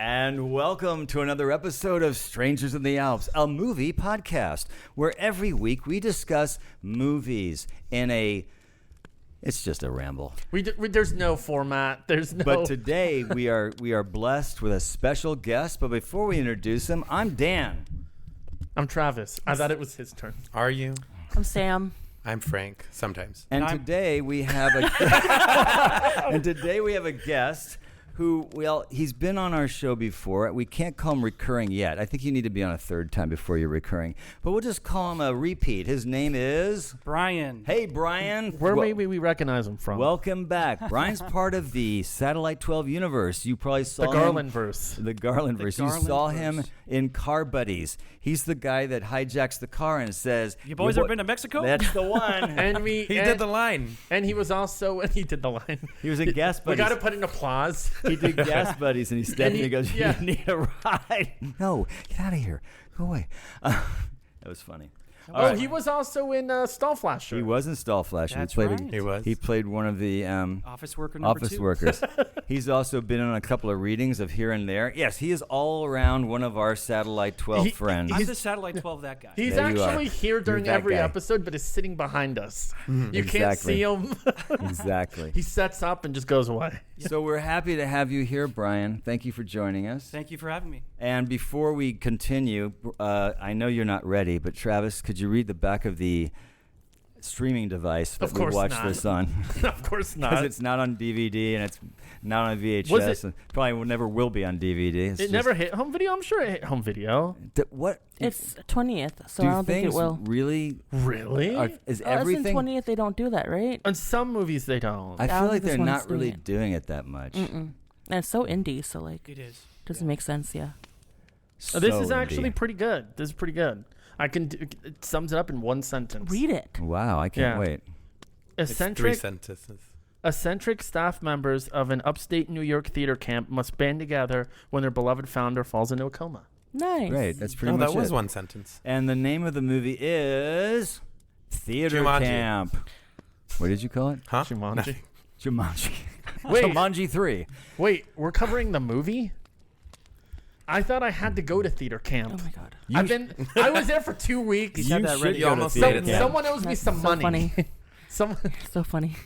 And welcome to another episode of Strangers in the Alps, a movie podcast, where every week we discuss movies in a... It's just a ramble. There's no format. There's no... But today we are blessed with a special guest. But before we introduce him, I'm Dan. I'm Travis. I thought it was his turn. Are you? I'm Sam. I'm Frank, sometimes. And today we have a guest who, well, he's been on our show before. We can't call him recurring yet. I think you need to be on a third time before you're recurring. But we'll just call him a repeat. His name is... Brian. Hey, Brian. Where maybe we recognize him from? Welcome back. Brian's part of the Satellite 12 universe. You probably saw the Garland-verse. The Garland-verse. You saw him in Car Buddies. He's the guy that hijacks the car and says... You boys ever been to Mexico? That's the one. He did the line. And he was also... He did the line. He was in Gas Buddies. We got to put in applause. He did Gas Buddies, and he stepped and he goes, "You need a ride." No, get out of here. Go away. That was funny. He was also in Stallflasher. He was in Stallflasher. That's right. He played one of the office worker number two. workers. He's also been on a couple of readings of Here and There. Yes, he is all around one of our Satellite 12 friends. I'm the Satellite 12 that guy. He's actually here during every episode, but is sitting behind us. You can't see him. Exactly. He sets up and just goes away. So we're happy to have you here, Brian. Thank you for joining us. Thank you for having me. And before we continue, I know you're not ready, but Travis, could you read the back of the streaming device that we watch this on? Of course not. Because it's not on DVD and it's not on VHS. And probably never will be on DVD. It never hit home video? I'm sure it hit home video. What? It's 20th, so I don't think it will. Really? Is everything? It's in 20th, they don't do that, right? On some movies, they don't. I feel like they're not really doing it that much. And it's so indie, so like... It is. Doesn't make sense, yeah. So this is actually pretty good. This is pretty good. It sums it up in one sentence. Read it. Wow, I can't wait. It's 3 sentences. Eccentric staff members of an upstate New York theater camp must band together when their beloved founder falls into a coma. Nice. Great, that's pretty much it. That was one sentence. And the name of the movie is Theater Camp. What did you call it? Huh? Jumanji. Jumanji. Wait. Jumanji 3. Wait, we're covering the movie? I thought I had to go to theater camp. Oh my god. I was there for 2 weeks. You that ready. You almost made it. Someone owes me some money. Funny. So funny.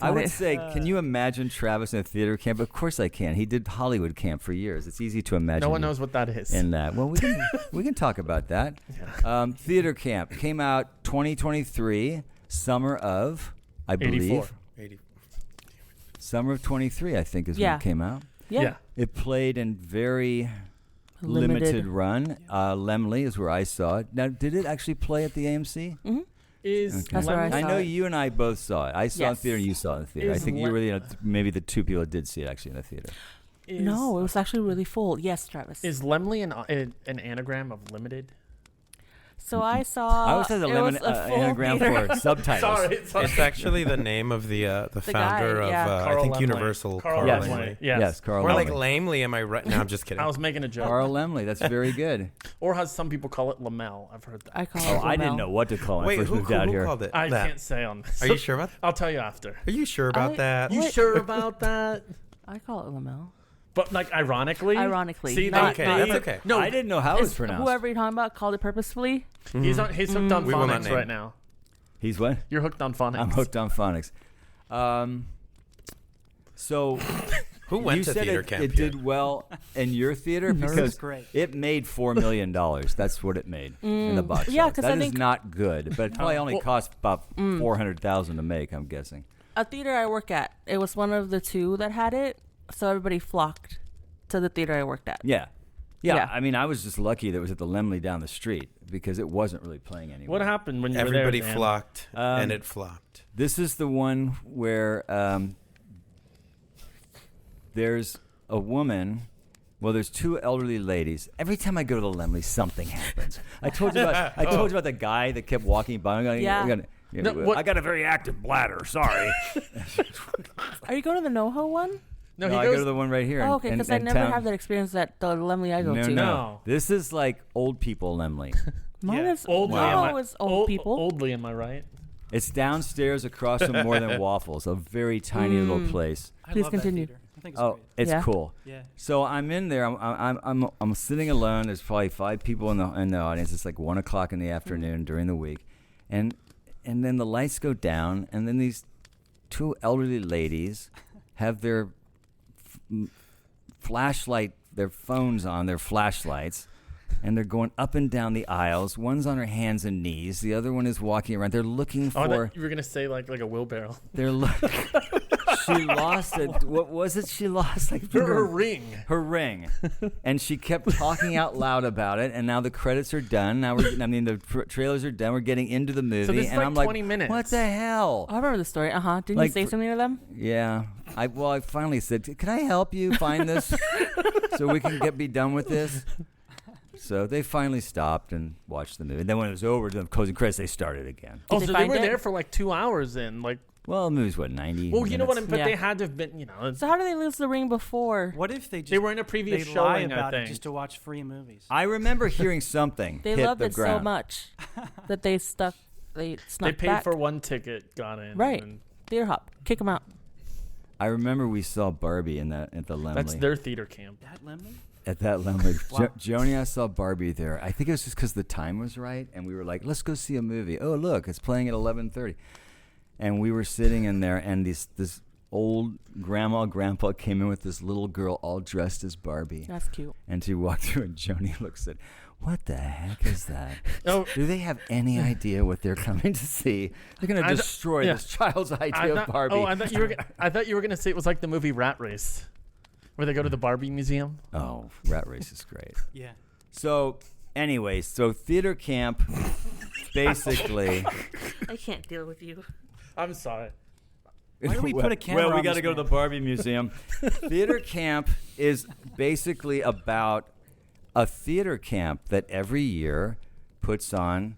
I would say, can you imagine Travis in a theater camp? Of course I can. He did Hollywood camp for years. It's easy to imagine. No one knows what that is. In that. Well, we can talk about that. Yeah. Theater camp came out 2023, summer of, I believe. 84. Summer of 23, I think, is when it came out. Yeah. It played in very limited run. Lemley is where I saw it. Now, did it actually play at the AMC? Mm-hmm. That's where I know you and I both saw it. I saw it in the theater and you saw it in the theater. I think you were maybe the two people that did see it actually in the theater. No, it was actually really full. Yes, Travis. Is Lemley an anagram of limited? So I saw. I always had the anagram for subtitles. Sorry. It's actually the name of the founder guy, of I think Lemley. Universal. Carl Lemley. Yes, Carl Or Lemley. like lamely, am I right? No, I'm just kidding. I was making a joke. Carl Lemley, that's very good. Or as some people call it, Lamel. I've heard that. I call it I didn't know what to call it. Wait, when I first moved out here. called it I that? can't say on this. Are you sure about that? I'll tell you after. Are you sure about that? You sure about that? I call it Lamel. But like ironically? Ironically. See, Not- Okay, not- that's okay. No, I didn't know how it was Is pronounced. whoever you're talking about called it purposefully? He's hooked on We will not phonics name. right now. He's what? You're hooked on phonics. I'm hooked on phonics. So Who went you to said theater camp? it did well in your theater because great. it made $4 million. That's what it made in the box Yeah, office. 'cause That I is think- not good, but it probably only cost about $400,000 to make, I'm guessing. A theater I work at, it was one of the two that had it, so everybody flocked to the theater I worked at. Yeah. Yeah. I mean, I was just lucky that it was at the Lemley down the street because it wasn't really playing anywhere. What happened when you Everybody were there? Dan? flocked, and it flopped. This is the one where there's a woman. Well, there's two elderly ladies. Every time I go to the Lemley, something happens. I told you about the guy that kept walking by. I got a very active bladder. Sorry. Are you going to the NoHo one? No, I go to the one right here. Oh, okay, because I never have that experience at the Lemley I go to. No. This is like old people Lemley. Mine is oldly. it's old people. Oldly, am I right? It's downstairs across from More Than Waffles, a very tiny little place. Please continue. think it's Oh, great. it's Yeah. cool. Yeah. So I'm in there. I'm sitting alone. There's probably 5 people in the audience. It's like 1:00 in the afternoon during the week, and then the lights go down, and then these 2 elderly ladies have their their phones on, their flashlights, and they're going up and down the aisles. One's on her hands and knees. The other one is walking around. They're looking for. Oh, I thought you were gonna say like a wheelbarrow. They're she lost it. What was it? She lost like Her ring. Her ring, and she kept talking out loud about it. And now the credits are done. Now the trailers are done. We're getting into the movie, So this is and like I'm 20 like, minutes. what the hell? I remember the story. Didn't Like, you say something to them? Yeah. I finally said, can I help you find this so we can be done with this? So they finally stopped and watched the movie. And then when it was over, the closing credits, they started again. Oh, Did so they they find were it? there for like 2 hours in. Like, Well, the movie's what, 90 well, you know what? minutes? But Yeah. they had to have been, So how do they lose the ring before? What if they just They were in a previous they lie showing, I about it think. just to watch free movies? I remember hearing something They hit loved the it ground. so much that they snuck They paid paid for one ticket, got in. Right. and theater hop. Kick them out. I remember we saw Barbie at the Lemley. that's their theater camp. That Lemley? At that Lemley. Wow. Joni and I saw Barbie there. I think it was just because the time was right, and we were like, let's go see a movie. Oh, look, it's playing at 11:30. And we were sitting in there, and this old grandpa came in with this little girl all dressed as Barbie. That's cute. And she walked through, and Joni looks at, what the heck is that? Oh. Do they have any idea what they're coming to see? They're going to destroy this child's idea of Barbie. Oh, I thought you were gonna say it was like the movie Rat Race, where they go to the Barbie museum. Oh, Rat Race is great. Yeah. So, anyway, theater camp, basically. I can't deal with you. I'm sorry. Why do we put a camera Well, we on got to this go to man? the Barbie museum. Theater camp is basically about a theater camp that every year puts on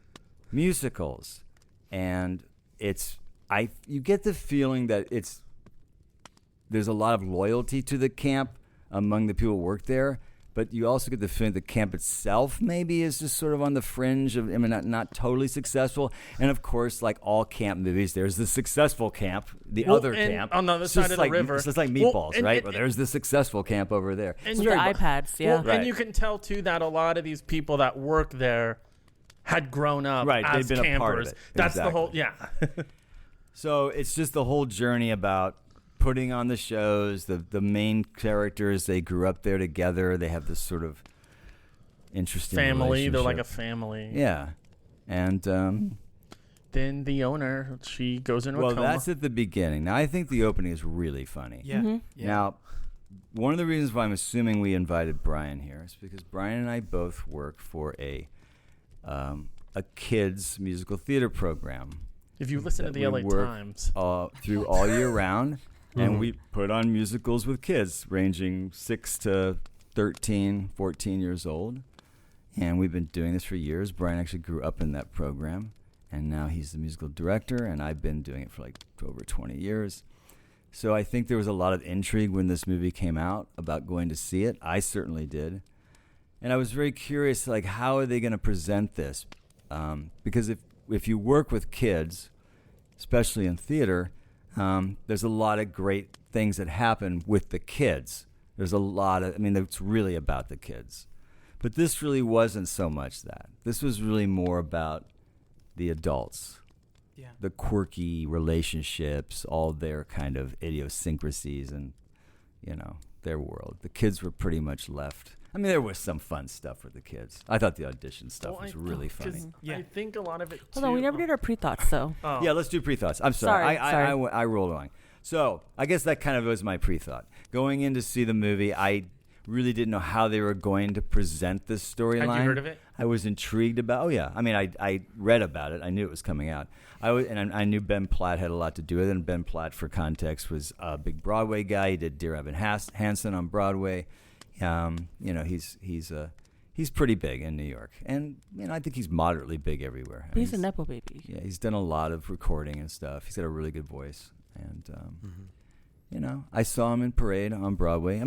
musicals, and you get the feeling that there's a lot of loyalty to the camp among the people who work there, but you also get the feeling the camp itself maybe is just sort of on the fringe of, not totally successful. And of course, like all camp movies, there's the successful camp, the other camp. On the other It's side just of the like, river. It's just like Well, Meatballs, and- right? and- Well, there's the successful camp over there. And It's With the very iPads, yeah. Well, Right. and you can tell too that a lot of these people that work there had grown up Right, as they've been campers. a part of it. That's the whole, Exactly. So it's just the whole journey about putting on the shows. The main characters, they grew up there together. They have this sort of interesting family. They're like a relationship. family. Yeah. And Then the owner, she goes into a coma. that's at the beginning. Now I think the opening is really funny. Yeah. Yeah. Now, one of the reasons why I'm assuming we invited Brian here is because Brian and I both work for a kids musical theater program. If you listen to that the we LA work, Times. through all year round, and Mhm. we put on musicals with kids ranging 6 to 13, 14 years old. And we've been doing this for years. Brian actually grew up in that program, and now he's the musical director, and I've been doing it for like over 20 years. So I think there was a lot of intrigue when this movie came out about going to see it. I certainly did. And I was very curious, like, how are they going to present this? Because if you work with kids, especially in theater, there's a lot of great things that happen with the kids. There's a lot of, it's really about the kids. But this really wasn't so much that. This was really more about the adults, the quirky relationships, all their kind of idiosyncrasies and, their world. The kids were pretty much left. There was some fun stuff with the kids. I thought the audition stuff was really funny. I think a lot of it, Hold on, we never did our pre-thoughts, though. Oh. Yeah, let's do pre-thoughts. I'm sorry. Sorry. I rolled along. So I guess that kind of was my pre-thought. Going in to see the movie, I really didn't know how they were going to present this storyline. Had you heard of it? I was intrigued about. Oh yeah, I read about it. I knew it was coming out. I knew Ben Platt had a lot to do with it. And Ben Platt, for context, was a big Broadway guy. He did Dear Evan Hansen on Broadway. He's pretty big in New York, and I think he's moderately big everywhere. He's a nepo baby. Yeah, he's done a lot of recording and stuff. He's got a really good voice, and I saw him in Parade on Broadway.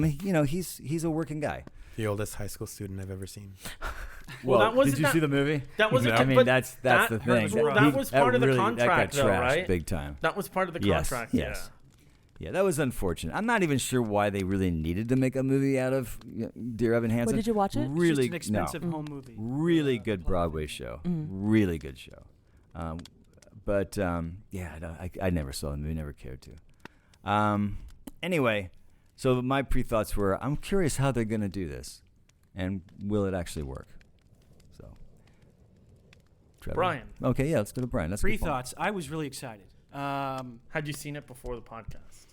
He's a working guy. The oldest high school student I've ever seen. Well, that wasn't did you see the movie? That wasn't. I mean, but that's that, the thing. That was part of the contract, that got though, trashed right? big time. That was part of the Yes, contract. yes. Yeah, that was unfortunate. I'm not even sure why they really needed to make a movie out of Dear Evan Hansen. But did you watch it? Really, It's just an expensive home movie. Really good Broadway show. Really good show. I never saw the movie. Never cared to. Anyway, so my pre-thoughts were, I'm curious how they're going to do this, and will it actually work? So, Trevor. Brian. Okay, yeah, let's go to Brian. That's Pre-thoughts. I was really excited. Had you seen it before the podcast?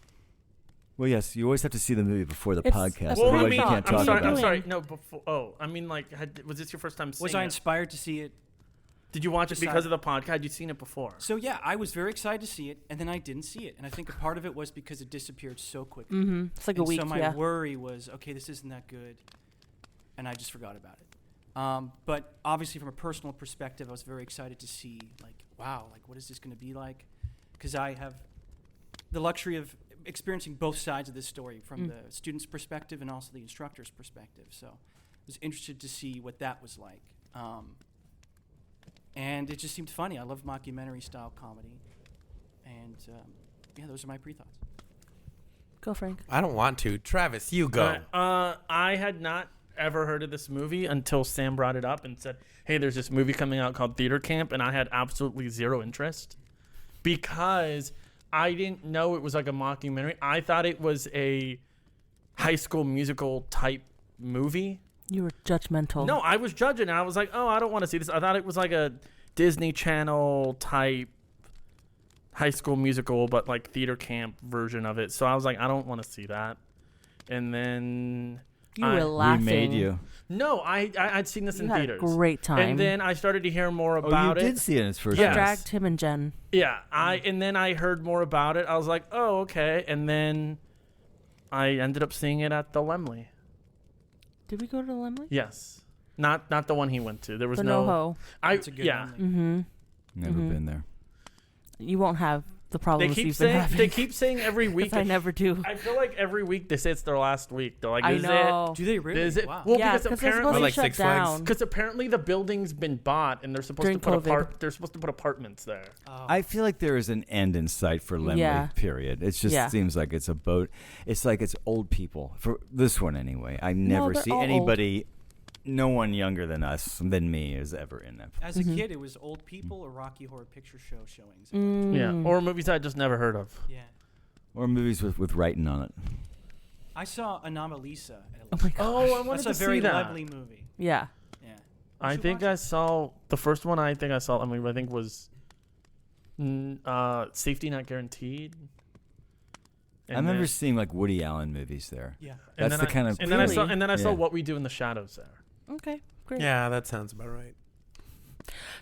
Well, yes, you always have to see the movie before the It's- podcast. Well, Otherwise, I you mean, can't I'm talk sorry, about I'm it. sorry. No, before. Oh, I mean, like, was this your first time seeing Was I it? inspired to see it? Did you watch it Decided- because of the podcast? Had you seen it before? So yeah, I was very excited to see it, and then I didn't see it, and I think a part of it was because it disappeared so quickly. Mm-hmm. It's like a And week. So my Yeah. worry was, okay, this isn't that good, and I just forgot about it. But obviously, from a personal perspective, I was very excited to see, like, wow, like, what is this going to be like? Because I have the luxury of experiencing both sides of this story, from the student's perspective and also the instructor's perspective. So I was interested to see what that was like. And it just seemed funny. I love mockumentary-style comedy. And, yeah, those are my pre-thoughts. Go, Frank. I don't want to. Travis, you go. I had not ever heard of this movie until Sam brought it up and said, hey, there's this movie coming out called Theater Camp, and I had absolutely zero interest because I didn't know it was like a mockumentary. I thought it was a High School Musical type movie. You were judgmental. No, I was judging, and I was like, oh, I don't want to see this. I thought it was like a Disney Channel type High School Musical, but like theater camp version of it. So I was like, I don't want to see that. And then You were laughing. We made you. No, I'd seen this You in had theaters. a great time. And then I started to hear more Oh, about you it. did see it in its first Yes. time. Dragged him and Jen. Yeah, and then I heard more about it. I was like, oh, okay. And then I ended up seeing it at the Lemley. Did we go to the Lemley? Yes. Not the one he went to. There was The no NoHo. It's a good yeah. one. Mm-hmm. Never been there. You won't have the They problems keep you've been saying having. every week. 'Cause I never do. I feel like every week they say it's their last week. They're like, I is know. Do they really? Is it? Wow. Well, Yeah, because because they're supposed apparently, to Like shut Six Flags? down. because apparently the building's been bought and they're supposed During to put COVID. they're supposed to put apartments there. Oh. I feel like there is an end in sight for Lemley, Yeah. period. It just Yeah. seems like it's a boat. It's like it's old people. For this one, anyway. I never they're see all anybody, no one younger than us, than me, is ever in that. As a kid, it was old people or Rocky Horror Picture Show showings. Yeah, Mm. or movies I just never heard of. Yeah. Or movies with writing on it. I saw Anomalisa. Oh my god. Oh, I wanted That's to a very see that. lovely movie. Yeah. Yeah. I should think watch I it. saw the first one. I think I saw. I mean, I think was Safety Not Guaranteed. I remember seeing like Woody Allen movies there. Yeah. That's the kind of. And then I saw. Really? And then I saw Yeah. What We Do in the Shadows there. Okay. Great. Yeah, that sounds about right.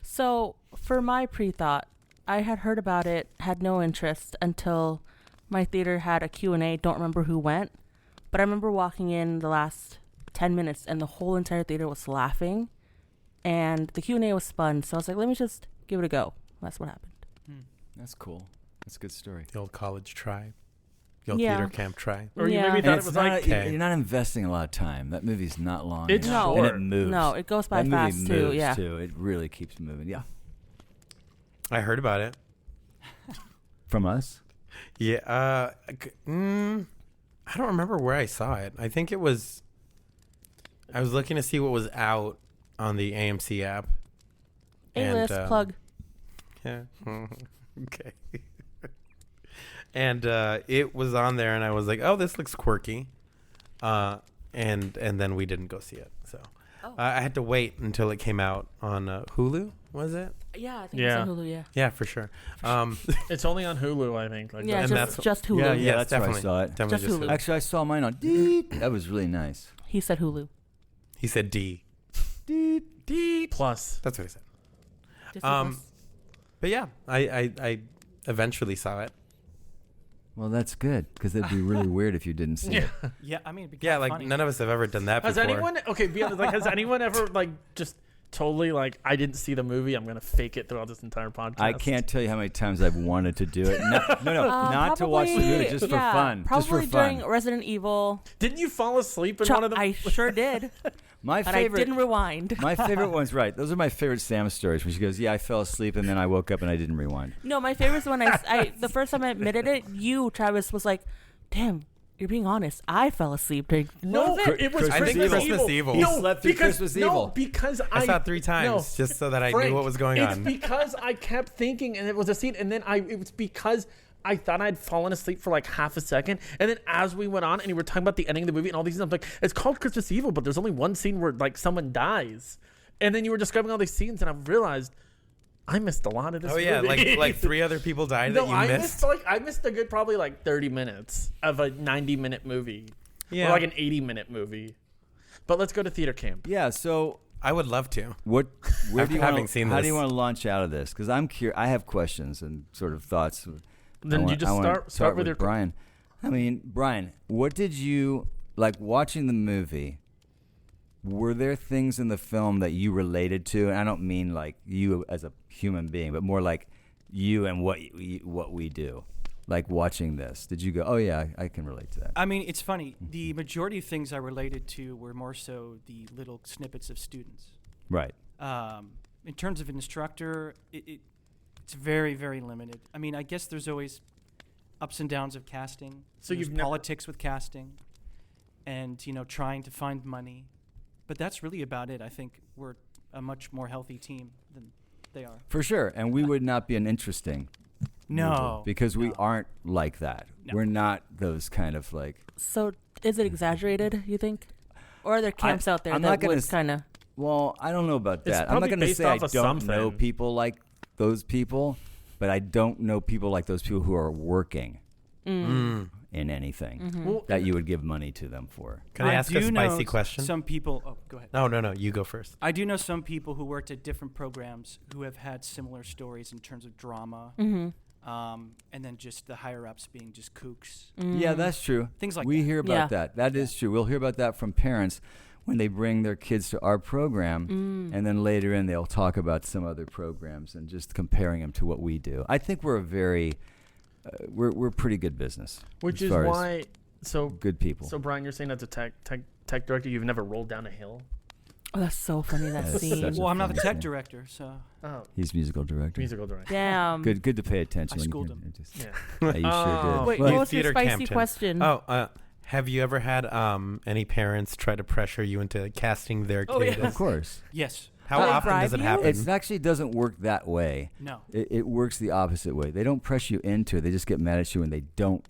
So for my pre-thought, I had heard about it, had no interest until my theater had a Q&A. Don't remember who went, but I remember walking in the last 10 minutes and the whole entire theater was laughing, and the Q&A was fun. So I was like, let me just give it a go. That's what happened. That's cool. That's a good story. The old college try. The old Yeah. theater camp try. Or you Yeah. maybe And thought And it it's was not, like. Okay. you're not investing a lot of time. That movie's not long. It's No. And short. it moves. No, it goes by that fast movie too. moves Yeah. too. It really keeps moving. Yeah. I heard about it. From us? Yeah. I don't remember where I saw it. I think it was. I was looking to see what was out on the AMC app. A-list plug. Yeah. Okay. And it was on there, and I was like, "Oh, this looks quirky," and then we didn't go see it. So I had to wait until it came out on Hulu. Was it? Yeah, I think Yeah. it's on Hulu. Yeah. Yeah, for sure. It's only on Hulu, I think. Like Yeah, And just Hulu. Yeah, yes, that's where I definitely. saw it. Definitely Just Hulu. Actually, I saw mine on Deep. That was really nice. He said Hulu. He said D. D plus. That's what he said. Disney Um, Plus. But yeah, I eventually saw it. Well, that's good because it'd be really weird if you didn't see it. Yeah, I mean, it'd be Yeah, kinda like funny. none of us have ever done that Has before. anyone? Okay, be honest. Like, has anyone ever like just totally like I didn't see the movie. I'm gonna fake it throughout this entire podcast. I can't tell you how many times I've wanted to do it. Not to watch the movie, just for fun. Probably just for fun. during Resident Evil. Didn't you fall asleep in one of them? I sure did. My But favorite. I didn't rewind. My favorite one's right. Those are my favorite Sam stories. When she goes, "Yeah, I fell asleep and then I woke up and I didn't rewind." No, my favorite's when I the first time I admitted it, you, Travis, was like, "Damn, you're being honest. I fell asleep during." No, it was Christmas Evil. He No, slept through because Christmas no, Evil. because I saw it 3 times just so that I Frank, knew what was going it's on. It's because I kept thinking, and it was a scene, and then it was because I thought I'd fallen asleep for like half a second, and then as we went on, and you were talking about the ending of the movie and all these things, I'm like, it's called Christmas Evil, but there's only one scene where like someone dies, and then you were describing all these scenes, and I realized I missed a lot of this. Oh yeah, movie. like 3 other people died that you missed. I missed a good probably like 30 minutes of a 90-minute movie, Yeah, or like an 80-minute movie. But let's go to theater camp. Yeah. So I would love to. where do you having want? seen How do this. you want to launch out of this? Because I'm curious. I have questions and sort of thoughts. Then you just start with your Brian. I mean, Brian, what did you like watching the movie? Were there things in the film that you related to? And I don't mean like you as a human being, but more like you and what we do. Like watching this, did you go, "Oh yeah, I can relate to that"? I mean, it's funny. The majority of things I related to were more so the little snippets of students. Right. In terms of an instructor, it's very, very limited. I mean, I guess there's always ups and downs of casting. So there's you've never- politics with casting, and trying to find money, but that's really about it. I think we're a much more healthy team than they are. For sure, and we would not be an interesting. No, movie because we aren't like that. No. We're not those kind of like. So, is it exaggerated? You think, or are there camps out there I'm not that gonna would kind of? Well, I don't know about It's that. I'm not probably going to based say I off of don't know something. people like those people, but I don't know people like those people who are working in anything Well, that you would give money to them for. Can I ask a do know spicy question? Some people. Oh, go ahead. No, you go first. I do know some people who worked at different programs who have had similar stories in terms of drama, and then just the higher ups being just kooks. Yeah, that's true. Things like we that. hear about Yeah. that. That is true. We'll hear about that from parents when they bring their kids to our program, and then later in they'll talk about some other programs and just comparing them to what we do. I think we're a very we're pretty good business, which as is far as why. So good people. So Brian, you're saying as a tech director, you've never rolled down a hill. Oh, that's so funny. That That's scene. such a Well, I'm not the funny tech scene. director, so Oh, He's musical director. musical director. Damn. Good to pay attention. I when schooled you him. just, Yeah. yeah, you sure did. Wait, Well, what was your theater spicy Campton. question? Oh, have you ever had any parents try to pressure you into casting their Oh, kid? yeah. of course. yes. How They often does bribe it you? happen? It actually doesn't work that way. No. It works the opposite way. They don't press you into it. They just get mad at you when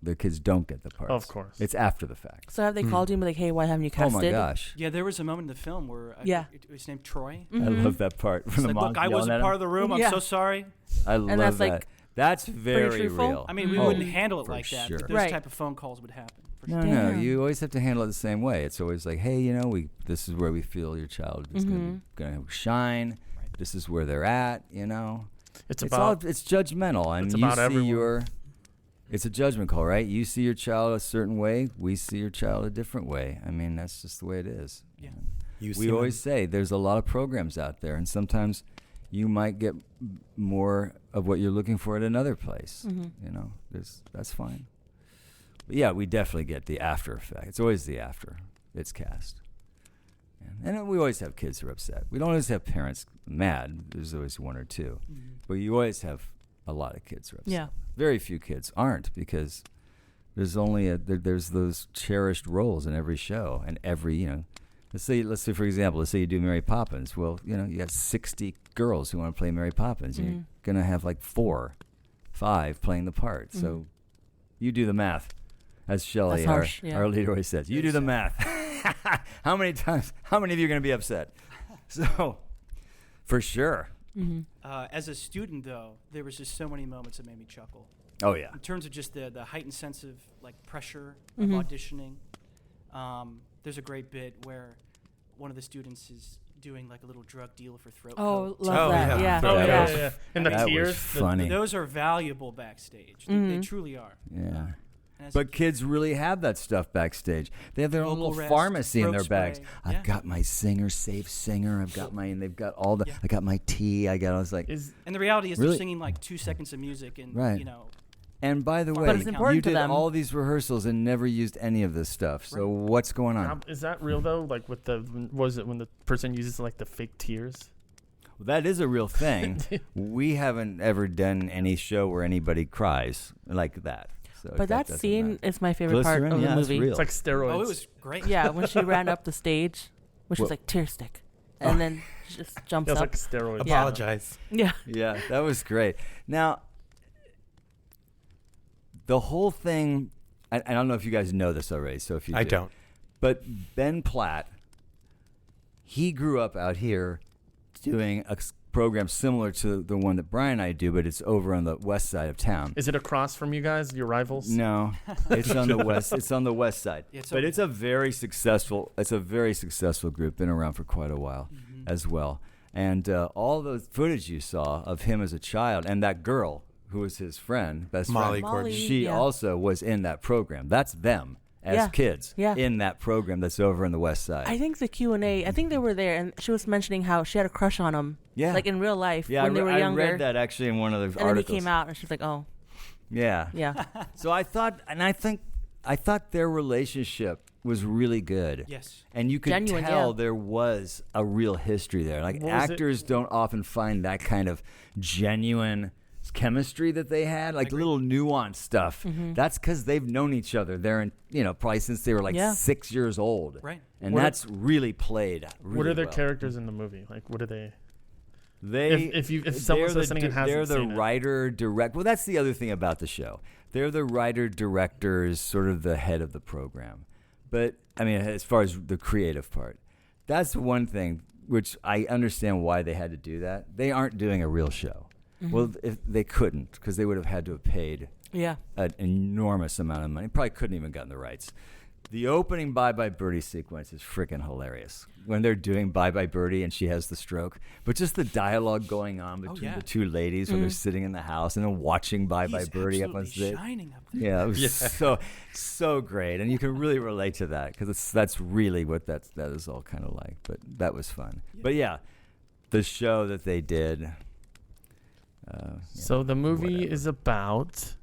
their kids don't get the parts. Of course. It's after the fact. So have they called you and be like, "Hey, why haven't you Oh casted?" my gosh. Yeah, there was a moment in the film where Yeah. it was named Troy. I love that part. He's From the like, mom look, I yelling wasn't at part him. of the room. I'm Yeah. so sorry. I love that's, that. like, That's very truthful? real. I mean, we Oh, wouldn't handle it for like that, sure. but those Right. type of phone calls would happen. For No, sure. no. Damn. You always have to handle it the same way. It's always like, hey, this is where we feel your child is going to shine. This is where they're at. It's It's about it's judgmental, and it's you about see everyone. It's a judgment call, right? You see your child a certain way. We see your child a different way. I mean, that's just the way it is. Yeah. We always say there's a lot of programs out there, and sometimes you might get more of what you're looking for at another place. That's fine. But yeah, we definitely get the after effect. It's always the after. It's cast. And we always have kids who are upset. We don't always have parents mad. There's always one or two. But you always have a lot of kids who are upset. Yeah. Very few kids aren't, because there's only there's those cherished roles in every show and every, let's say for example, let's say you do Mary Poppins. Well, you got 60 girls who want to play Mary Poppins. You're going to have like 4, 5 playing the part. So you do the math. As Shelley, That's harsh, yeah. our leader, always says. You do the math. How many of you are going to be upset? So, for sure. As a student, though, there was just so many moments that made me chuckle. Oh, yeah. In terms of just the heightened sense of pressure of auditioning, there's a great bit where one of the students is doing a little drug deal for throat Oh, coat. love that. Yeah. Oh, That yeah, was- yeah. And the That was tears. funny. Those are valuable backstage. They truly are. Yeah. But kids really have that stuff backstage. They have their own little pharmacy in their bags. I've got my safe singer. I've got my, and they've got all the, I got my tea. I was like. And the reality is they're singing like 2 seconds of music and, you know. And by the way, you did all these rehearsals and never used any of this stuff. So what's going on? Is that real though? Like with was it when the person uses like the fake tears? Well, that is a real thing. We haven't ever done any show where anybody cries like that. So but that scene is my favorite part of the movie. It's like steroids. Oh, it was great. Yeah, when she ran up the stage, when she was like tear stick, and then she just jumps up. It's like steroids. Apologize. Yeah. Yeah, that was great. Now, the whole thing, I don't know if you guys know this already. So if you I don't. But Ben Platt, he grew up out here doing a program similar to the one that Brian and I do, but it's over on the west side of town. Is it across from you guys, your rivals? No, it's on the west. It's on the west side. But it's a very successful. It's a very successful group. Been around for quite a while, as well. And all the footage you saw of him as a child and that girl who was his friend, best Molly friend, Gordon. she also was in that program. That's them. As kids in that program that's over on the west side. I think the Q&A, I think they were there, and she was mentioning how she had a crush on him, like in real life when they were younger. I read that actually in one of the articles. And then he came out, and she's like, oh. Yeah. Yeah. So I thought their relationship was really good. Yes. And you could tell there was a real history there. Like actors don't often find that kind of genuine chemistry that they had, like little nuanced stuff. That's because they've known each other. They're probably since they were like 6 years old, right? And that's really played. Really what are their well. characters in the movie? Like, what are they? If someone's listening and hasn't they're the seen writer direct. Well, that's the other thing about the show. They're the writer directors, sort of the head of the program. But I mean, as far as the creative part, that's one thing which I understand why they had to do that. They aren't doing a real show. Well, if they couldn't, because they would have had to have paid an enormous amount of money. Probably couldn't even gotten the rights. The opening Bye Bye Birdie sequence is freaking hilarious. When they're doing Bye Bye Birdie and she has the stroke, but just the dialogue going on between the two ladies when they're sitting in the house and then watching Bye Bye Birdie up on stage. Shining up there. Yeah, it was so great, and you can really relate to that because that's really what that is all kind of like. But that was fun. Yeah. But yeah, the show that they did. So the movie is about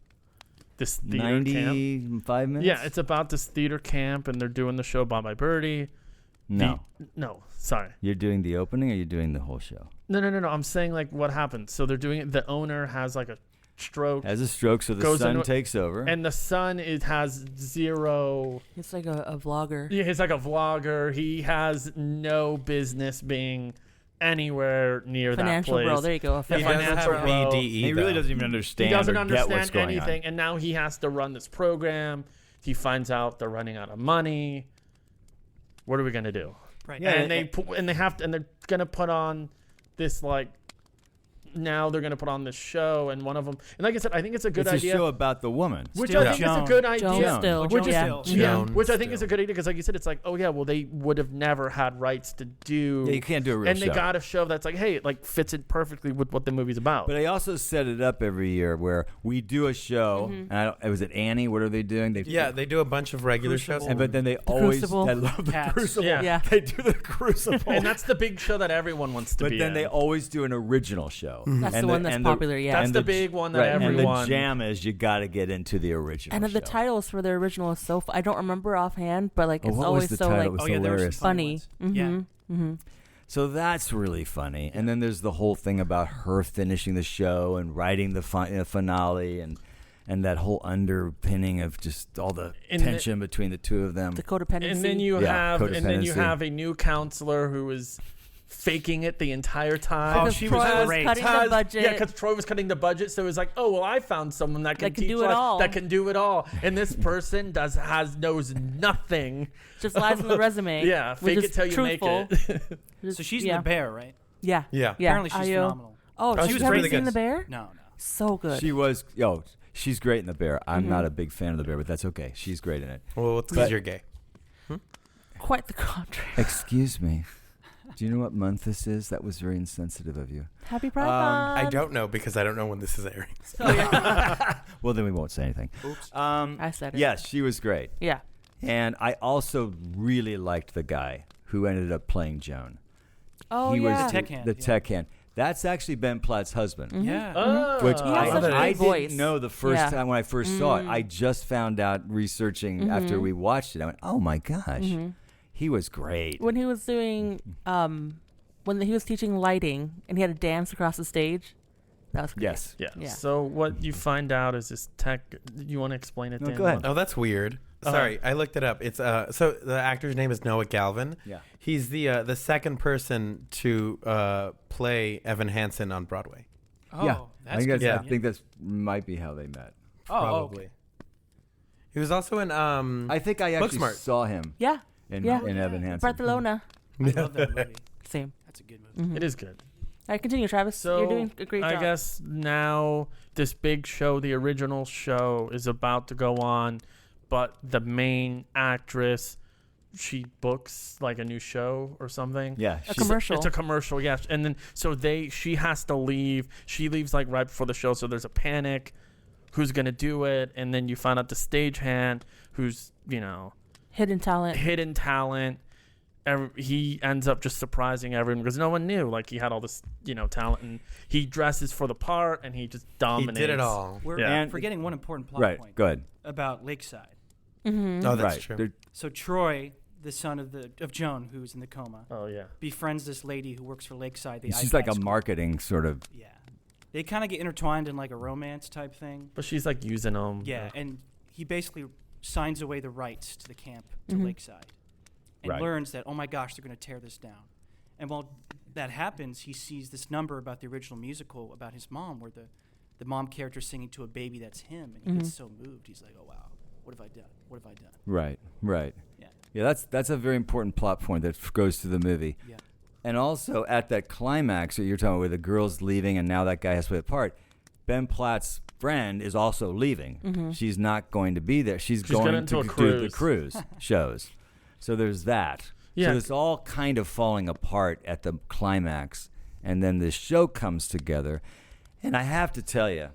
this theater 95 minutes? Yeah, it's about this theater camp, and they're doing the show Bye Bye Birdie. No, sorry. You're doing the opening, or you're doing the whole show? No. I'm saying like what happens. So they're doing it. The owner has like a stroke. Has a stroke, so the son takes over. And the son has zero. He's like a vlogger. Yeah, he's like a vlogger. He has no business being anywhere near financial that place. Bro, there you go. He doesn't have BDE. He really doesn't even understand. He doesn't or understand get what's going anything, on. and now he has to run this program. He finds out they're running out of money. What are we gonna do? Right. Yeah, and they're gonna put on this now they're going to put on this show, and one of them, and like I said, I think it's a good idea. It's a show about the woman. Which I think is a good idea. Which I think is a good idea because, like you said, it's like, oh yeah, well they would have never had rights to do. Yeah, you can't do a real and show. And they got a show that's like, hey, it like fits it perfectly with what the movie's about. But I also set it up every year where we do a show, and was it Annie? What are they doing? They do a bunch of regular shows, but then they always. Crucible. I love the Cats. Crucible. Yeah. They do the Crucible, and that's the big show that everyone wants to be. But then in. they always do an original show. That's the one that's popular. Yeah, that's the big one that everyone. And the jam is you got to get into the original. And the titles for the original is so. I don't remember offhand, but like it's always so like hilarious. Funny. So that's really funny. And then there's the whole thing about her finishing the show and writing the finale and that whole underpinning of just all the tension between the two of them. The codependency. And then you have a new counselor who is faking it the entire time. Because Troy was cutting the budget. Yeah, because Troy was cutting the budget, so it was like, oh well, I found someone that can do it all. That can do it all, and this person knows nothing. Just lies on the resume. Yeah, fake it till you make it. So she's in The Bear, right? Yeah. Apparently she's phenomenal. Oh, she was haven't really seen good. The Bear? No. So good. She was. She's great in The Bear. I'm not a big fan of The Bear, but that's okay. She's great in it. Well, it's because you're gay. Quite the contrary. Excuse me. Do you know what month this is? That was very insensitive of you. Happy Pride Month. I don't know because I don't know when this is airing. So, Well, then we won't say anything. Oops. I said it. Yes, she was great. Yeah. And I also really liked the guy who ended up playing Joan. Oh, he yeah. was The tech hand, The yeah. tech hand. That's actually Ben Platt's husband. Yeah. Oh. Which He has such a I great voice. didn't know the first Yeah. time when I first saw it. I just found out researching after we watched it. I went, oh my gosh, he was great. When he was doing, when he was teaching lighting and he had to dance across the stage, that was great. Yes. Yeah. Yeah. So what you find out is this tech. You want to explain it? No, Dan? go ahead. Oh, that's weird. Sorry, I looked it up. It's so the actor's name is Noah Galvin. Yeah. He's the second person to play Evan Hansen on Broadway. Oh, yeah. that's I good. think I think that's might be how they met. Probably. Okay. He was also in I think I actually Booksmart. saw him Yeah. in Yeah. Evan Hansen. Barcelona. I love that movie. Same. That's a good movie. It is good. All right, continue, Travis. So You're doing a great job. I guess now this big show, the original show, is about to go on, but the main actress, she books like a new show or something. Yeah. A she's- commercial. It's a commercial, yes. And then so she has to leave. She leaves like right before the show, so there's a panic. Who's gonna do it? And then you find out the stagehand, who's Hidden talent. hidden talent. He ends up just surprising everyone because no one knew. Like he had all this, talent, and he dresses for the part, and he just He dominates. did it all. We're Yeah. forgetting one important plot Right. point Go ahead. about Lakeside. Mm-hmm. Oh, that's right. true. They're- So Troy, the son of Joan, who's in the coma, Oh yeah. befriends this lady who works for Lakeside. The She's like iPad a school. marketing sort of. Yeah. They kind of get intertwined in like a romance type thing. But she's like using them. Yeah, and he basically signs away the rights to the camp to Mhm. Lakeside, and Right. learns that, oh my gosh, they're going to tear this down. And while that happens, he sees this number about the original musical about his mom, where the mom character is singing to a baby that's him, and he gets so moved. He's like, oh wow, what have I done? What have I done? Right. Right. Yeah. Yeah. That's a very important plot point that goes through the movie. Yeah. And also at that climax that you're talking about, where the girl's leaving and now that guy has to play the part, Ben Platt's friend is also leaving. She's not going to be there. She's going going into to a do the cruise. cruise shows. So there's that. Yeah. So it's all kind of falling apart at the climax. And then the show comes together. And I have to tell you,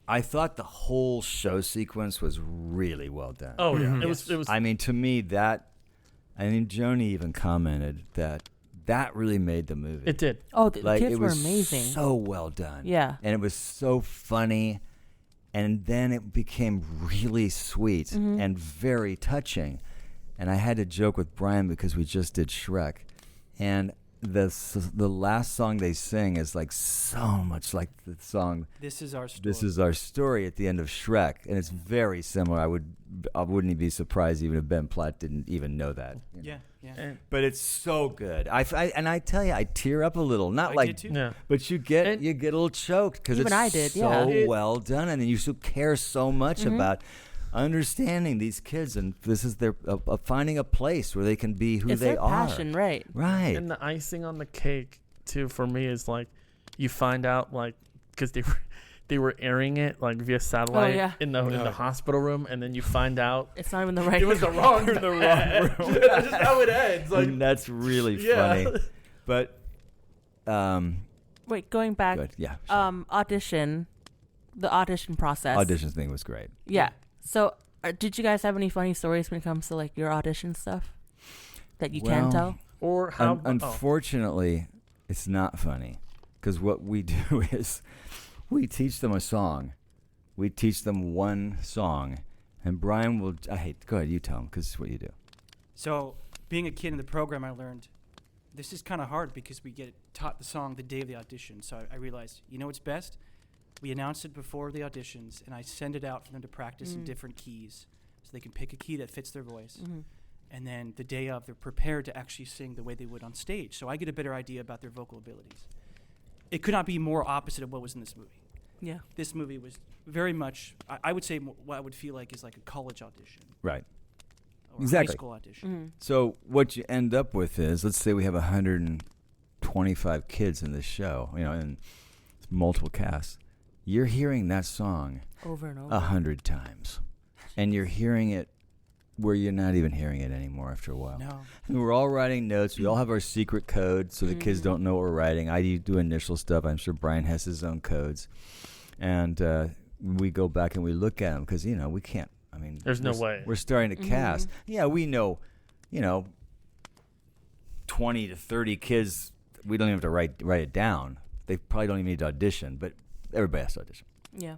I thought the whole show sequence was really well done. Oh yeah. It Yes. was. I mean, to me, Joni even commented that really made the movie. It did. Oh, the Like, kids it were was amazing. so well done. Yeah. And it was so funny. And then it became really sweet and very touching. And I had to joke with Brian because we just did Shrek. And the last song they sing is like so much like the song This is our story. This Is Our Story at the end of Shrek. And it's very similar. I wouldn't be surprised even if Ben Platt didn't even know that. you know. Yeah, yeah. And, But it's so good. And I tell you, I tear up a little. Not I like did too. yeah. but you get And- a little choked because Even it's I did, so yeah. well done, and then you so care so much about understanding these kids, and this is their finding a place where they can be who It's they their are. passion, right? Right. And the icing on the cake too for me is like you find out like because they were airing it like via satellite yeah. in the hospital room, and then you find out It's not even the right. it was the wrong room. That's just how it ends. Like And that's really Yeah. funny. But Wait, going back. good. Yeah. sure. The audition process. Audition thing was great. Yeah. So, did you guys have any funny stories when it comes to like your audition stuff that you can Well, tell? or how Unfortunately, it's not funny because what we do is we teach them a song. We teach them one song, and Brian will. Go ahead, you tell them because it's what you do. So, being a kid in the program, I learned this is kind of hard because we get taught the song the day of the audition. So I realized, what's best? We announce it before the auditions, and I send it out for them to practice in different keys so they can pick a key that fits their voice. And then the day of, they're prepared to actually sing the way they would on stage. So I get a better idea about their vocal abilities. It could not be more opposite of what was in this movie. Yeah. This movie was very much, I would say, what I would feel like is like a college audition Right. or Exactly. a high school audition. So what you end up with is, let's say we have 125 kids in this show, and it's multiple casts. You're hearing that song Over and over. 100 times, and you're hearing it where you're not even hearing it anymore after a while. No. And we're all writing notes. We all have our secret code, so the kids don't know what we're writing. I do initial stuff. I'm sure Brian has his own codes, and we go back and we look at them because we can't. I mean, there's no way we're starting to cast. Yeah, we know, 20 to 30 kids. We don't even have to write it down. They probably don't even need to audition, but everybody has to audition. Yeah.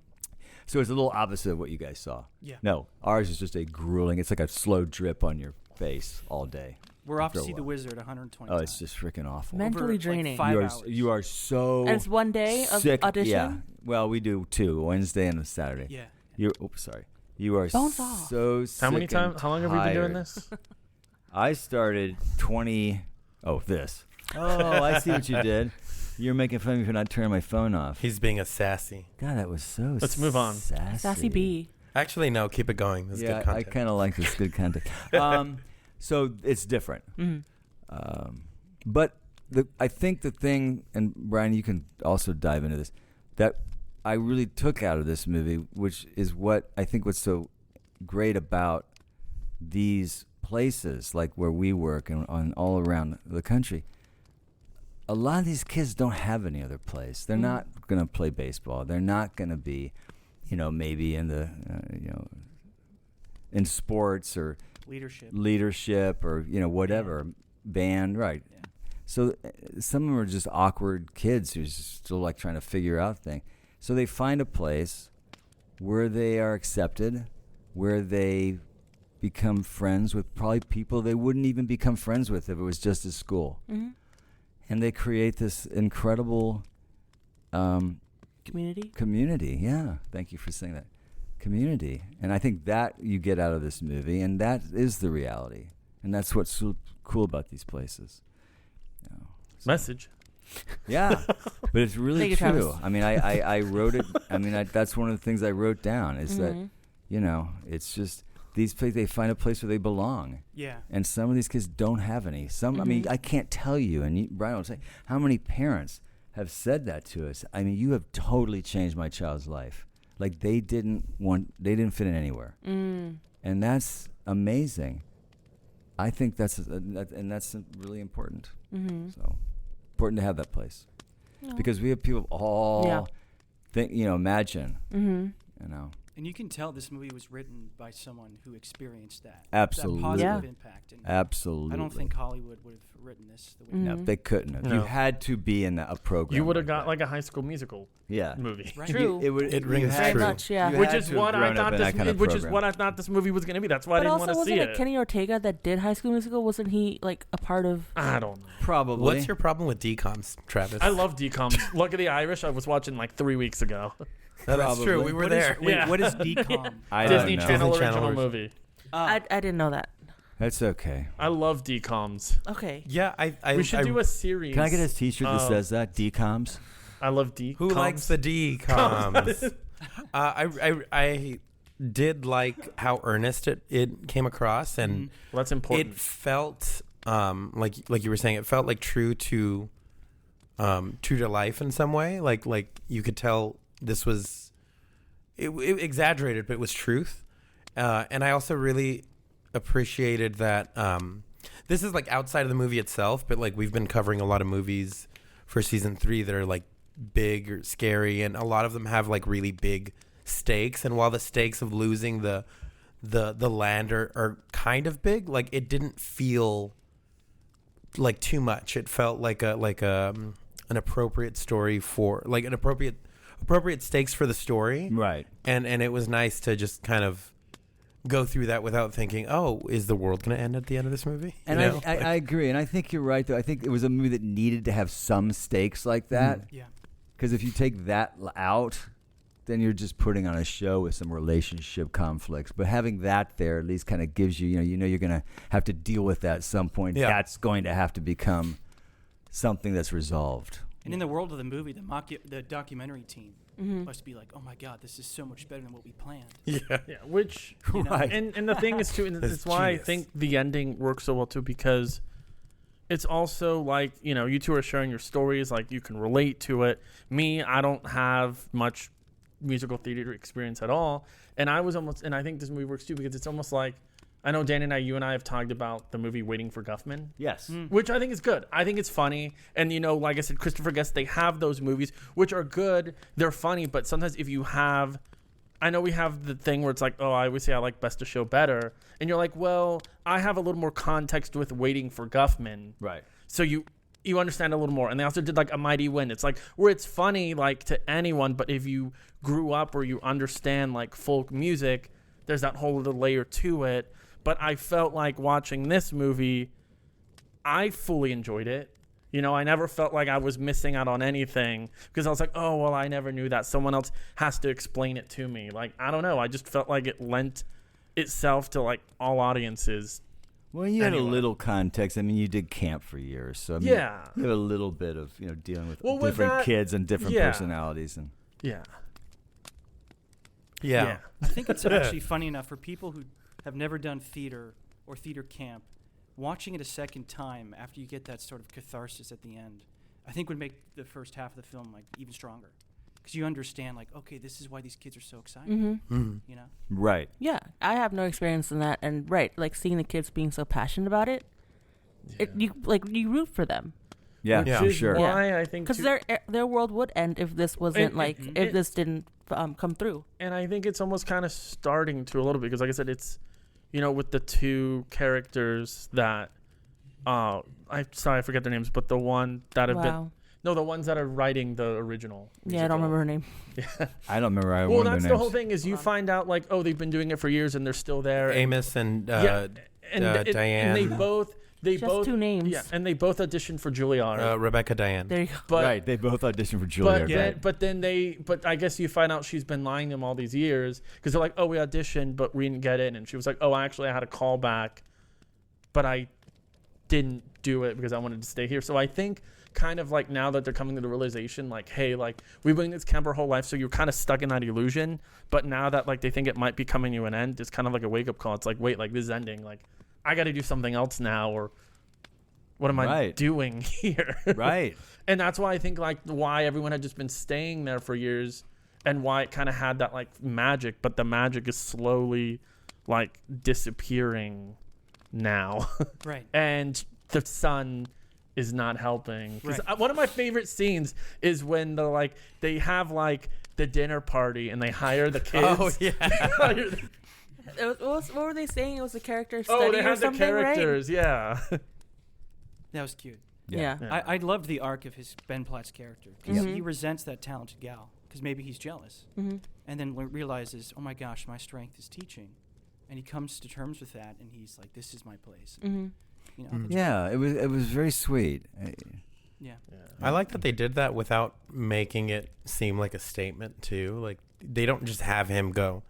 So it's a little opposite of what you guys saw. Yeah. No, ours is just a grueling. It's like a slow drip on your face all day. We're off to see The Wizard 120 Oh, times. it's just freaking awful. Mentally draining. Like 5 hours. You are so And it's one day of sick. audition? Yeah. Well, we do 2, Wednesday and a Saturday. Yeah. Sorry. You are Bones off. so sick. How many times? and How long have we been doing tired. this? I started 20. Oh, this. Oh, I see what you did. You're making fun of me for not turning my phone off. He's being a sassy. God, that was so Let's move on. Sassy B. Actually, no, keep it going. This is Yeah, good content. I kind of like this good content. So it's different. Mm-hmm. But I think the thing, and Brian, you can also dive into this, that I really took out of this movie, which is what I think what's so great about these places, like where we work and on all around the country. A lot of these kids don't have any other place. They're not going to play baseball. They're not going to be, maybe in the, in sports or leadership or, whatever, band, right. Yeah. So some of them are just awkward kids who's still like trying to figure out things. So they find a place where they are accepted, where they become friends with probably people they wouldn't even become friends with if it was just at school. Mm-hmm. And they create this incredible community. Yeah, thank you for saying that. Community. And I think that you get out of this movie, and that is the reality. And that's what's so cool about these places. Message. Yeah, but it's really Thank you, true. Travis. I mean, I wrote it. I mean, that's one of the things I wrote down is that, it's just these places, they find a place where they belong. Yeah. And some of these kids don't have any. I mean, I can't tell you, and Brian will say, how many parents have said that to us. I mean, you have totally changed my child's life. Like they didn't fit in anywhere. And that's amazing. I think that's really important. So important to have that place because we have people all think, imagine, And you can tell this movie was written by someone who experienced that. Absolutely. That positive impact. And absolutely. I don't think Hollywood would have written this the way No, they couldn't have. No. You had to be in a program. You would have got that. like a High School Musical movie. Right. True. It rings Very true. much, yeah. You Which had is to have what I grown up thought in that kind of which is program. what I thought this movie was going to be. That's why I But didn't also, want to wasn't see it it. Kenny Ortega that did High School Musical? Wasn't he like a part of? I don't know. Probably. What's your problem with DComs, Travis? I love DComs. Look at the Irish. I was watching like 3 weeks ago. That's Probably. true. We were there. Yeah. What is DCOM? I don't Disney know. Channel Disney original Channel movie. I didn't know that. That's okay. I love DComs. Okay. Yeah, I We should do a series. Can I get a T-shirt that Oh. says that? DComs. I love DComs. Who likes the DComs? I did like how earnest it came across, and Well, that's important. it felt like you were saying, it felt like true to life in some way. Like you could tell this was it exaggerated, but it was truth. And I also really appreciated that this is like outside of the movie itself, but like we've been covering a lot of movies for season 3 that are like big or scary, and a lot of them have like really big stakes. And while the stakes of losing the land are kind of big, like it didn't feel like too much. It felt like an appropriate story for like an appropriate stakes for the story, Right. and it was nice to just kind of go through that without thinking, oh, is the world going to end at the end of this movie? And You know? I agree, and I think you're right. Though I think it was a movie that needed to have some stakes like that. Yeah. Because if you take that out, then you're just putting on a show with some relationship conflicts. But having that there at least kind of gives you, you're going to have to deal with that at some point. Yeah. That's going to have to become something that's resolved. And in the world of the movie, the documentary team must be like, oh my God, this is so much better than what we planned. Yeah. Yeah, which You know? Right. and the thing is too, and That's that's why I genius. think the ending works so well too, because it's also like, you two are sharing your stories, like you can relate to it. Me, I don't have much musical theater experience at all, and I think this movie works too because it's almost like, I know Dan and you and I have talked about the movie Waiting for Guffman. Yes. Which I think is good. I think it's funny. And, like I said, Christopher Guest, they have those movies, which are good. They're funny. But sometimes if you have I know we have the thing where it's like, oh, I always say I like Best of Show better. And you're like, well, I have a little more context with Waiting for Guffman. Right. So you understand a little more. And they also did like A Mighty Wind. It's like where it's funny like to anyone, but if you grew up or you understand like folk music, there's that whole little layer to it. But I felt like watching this movie, I fully enjoyed it. You know, I never felt like I was missing out on anything because I was like, oh, well, I never knew that. Someone else has to explain it to me. Like, I don't know. I just felt like it lent itself to, like, all audiences. Well, you had a little context. I mean, you did camp for years. So, I mean, yeah. You have a little bit of, you know, dealing with with different kids and different personalities. And Yeah. I think it's actually funny enough for people who have never done theater or theater camp, watching it a second time after you get that sort of catharsis at the end, I think would make the first half of the film like even stronger, because you understand like, okay, this is why these kids are so excited. You know? right. Yeah, I have no experience in that, and like seeing the kids being so passionate about it, you root for them. Yeah, Which for is sure. why I think Because their world would end if this wasn't if this didn't come through. And I think it's almost kind of starting to a little bit because, like I said, it's, you know, with the two characters that, I forget their names, but the one that have been, the ones that are writing the original. Yeah, I don't remember her name. Yeah, I don't remember. Well, that's the whole thing is you find out like, oh, they've been doing it for years and they're still there. Amos and Diane. And they both. Just two names. Yeah, and they both auditioned for Juilliard. Rebecca Diane. There you go. But, right, they both auditioned for Juilliard. But I guess you find out she's been lying to them all these years because they're like, oh, we auditioned, but we didn't get in. And she was like, oh, actually, I had a call back, but I didn't do it because I wanted to stay here. So I think kind of like now that they're coming to the realization, like, hey, like we've been in this camp our whole life, so you're kind of stuck in that illusion. But now that like they think it might be coming to an end, it's kind of like a wake up call. It's like, wait, like this is ending. Like I got to do something else now, or what am I doing here? Right. And that's why I think like why everyone had just been staying there for years, and why it kind of had that like magic, but the magic is slowly like disappearing now. Right. And the sun is not helping. Because one of my favorite scenes is when they have like the dinner party and they hire the kids. Oh yeah. What were they saying? It was a character study Oh, they or had the something, characters, right? Yeah. That was cute. Yeah. I loved the arc of his Ben Platt's character because he resents that talented gal because maybe he's jealous, and then realizes, oh my gosh, my strength is teaching, and he comes to terms with that, and he's like, this is my place. You know, Yeah, it was very sweet. Yeah. I like that they did that without making it seem like a statement too. Like they don't just have him go,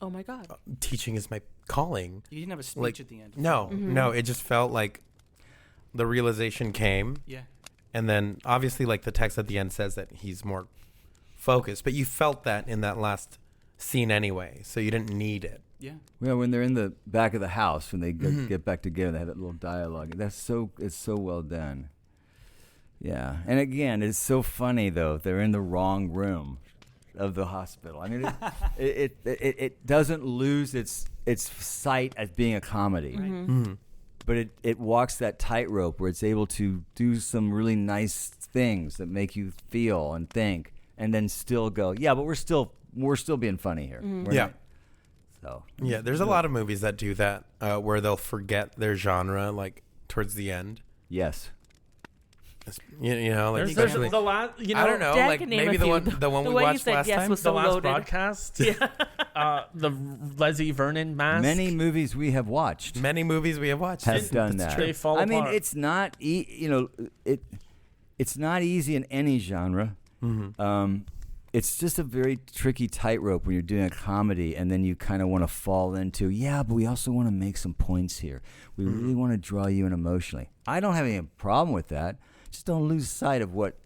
Oh my God. teaching is my calling. You didn't have a speech at the end. No, no, it just felt like the realization came. Yeah. And then obviously like the text at the end says that he's more focused, but you felt that in that last scene anyway, so you didn't need it. Yeah. Well, when they're in the back of the house, when they get back together, they have that little dialogue. It's so well done. Yeah, and again, it's so funny though. They're in the wrong room of the hospital. I mean, it doesn't lose its sight as being a comedy, but it walks that tightrope where it's able to do some really nice things that make you feel and think, and then still go, yeah, but we're still being funny here. We're not. So yeah, there's a lot of movies that do that where they'll forget their genre like towards the end. Yes. You know, like There's especially the last, you know, I don't know, Jack like can name maybe a the few. one The we way you watched said last yes time. was the so last loaded. broadcast, the Leslie Vernon mask. Many movies we have watched Many movies we have watched have done that. They fall I mean, apart. it's not it's not easy in any genre. It's just a very tricky tightrope when you're doing a comedy, and then you kind of want to fall into, but we also want to make some points here. We really want to draw you in emotionally. I don't have any problem with that. Just don't lose sight of what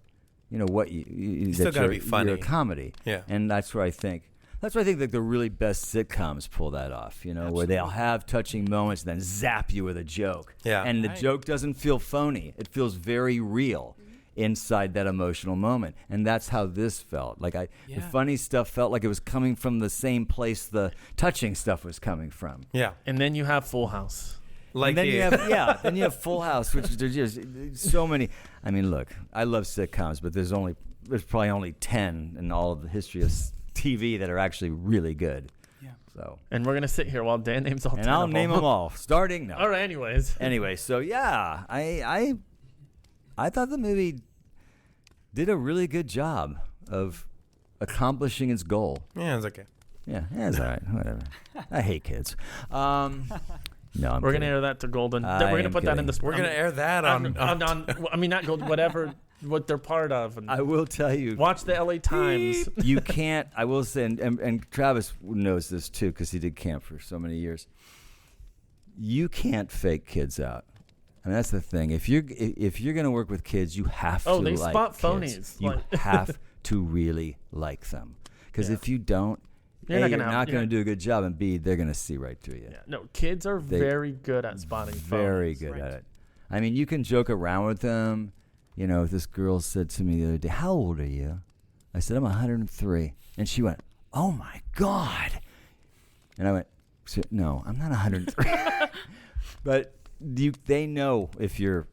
you still gotta be funny. You're a comedy. Yeah. And that's where I think like the really best sitcoms pull that off, where they'll have touching moments and then zap you with a joke. Yeah. And the joke doesn't feel phony. It feels very real inside that emotional moment. And that's how this felt. Like the funny stuff felt like it was coming from the same place the touching stuff was coming from. Yeah. And then you have Full House. Like then you have Full House, which there's just so many. I mean, look, I love sitcoms, but there's probably only 10 in all of the history of TV that are actually really good. Yeah. So. And we're gonna sit here while Dan names all 10 And I'll of name them all, starting now. All right. Anyways. Anyway, so yeah, I thought the movie did a really good job of accomplishing its goal. Yeah, it's okay. Yeah, it's all right. Whatever. I hate kids. No, I'm we're kidding. gonna air that to Golden. We're gonna put that in the. We're gonna air that on. I mean, not Golden. Whatever. What they're part of. And I will tell you. watch the LA Times. You can't. I will say, and Travis knows this too because he did camp for so many years. You can't fake kids out. I mean, that's the thing. If you're going to work with kids, you have to. Oh, they like spot kids. phonies. You have to really like them because if you don't, You're A, not you're not going to yeah. do a good job, and B, they're going to see right through you. Yeah. No, kids are very good at spotting Very phonies. good Right. at it. I mean, you can joke around with them. You know, this girl said to me the other day, "How old are you?" I said, "I'm 103." And she went, "Oh, my God." And I went, "No, I'm not 103." But they know if you're,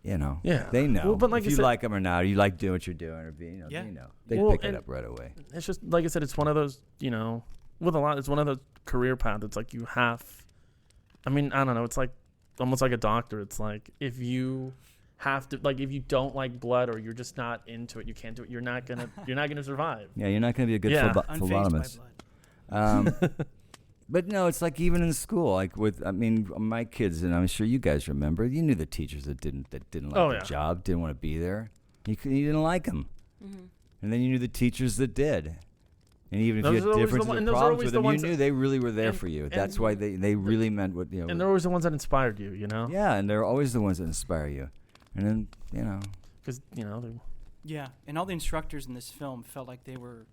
you know, Yeah. they know Well, but like if I you said- like them or not, or you like doing what you're doing, or being, Yeah. they Well, pick it and- up right away. It's just like I said. It's one of those, with a lot. It's one of those career paths. It's like you have. I mean, I don't know. It's like almost like a doctor. It's like if you have to, like, if you don't like blood or you're just not into it, you can't do it. You're not gonna survive. Yeah, you're not going to be a good Yeah. Unfazed by phlebotomist. blood. But no, it's like even in school, like my kids, and I'm sure you guys remember, you knew the teachers that didn't like the job, didn't want to be there. You didn't like them. Mm-hmm. And then you knew the teachers that did. And even if Those you are had always differences the one- or and those are problems always with the them, you ones knew that- they really were there and- for you. and- That's why they really meant what, And they're always the ones that inspired you. Yeah, and they're always the ones that inspire you. And then, Because Yeah, and all the instructors in this film felt like they were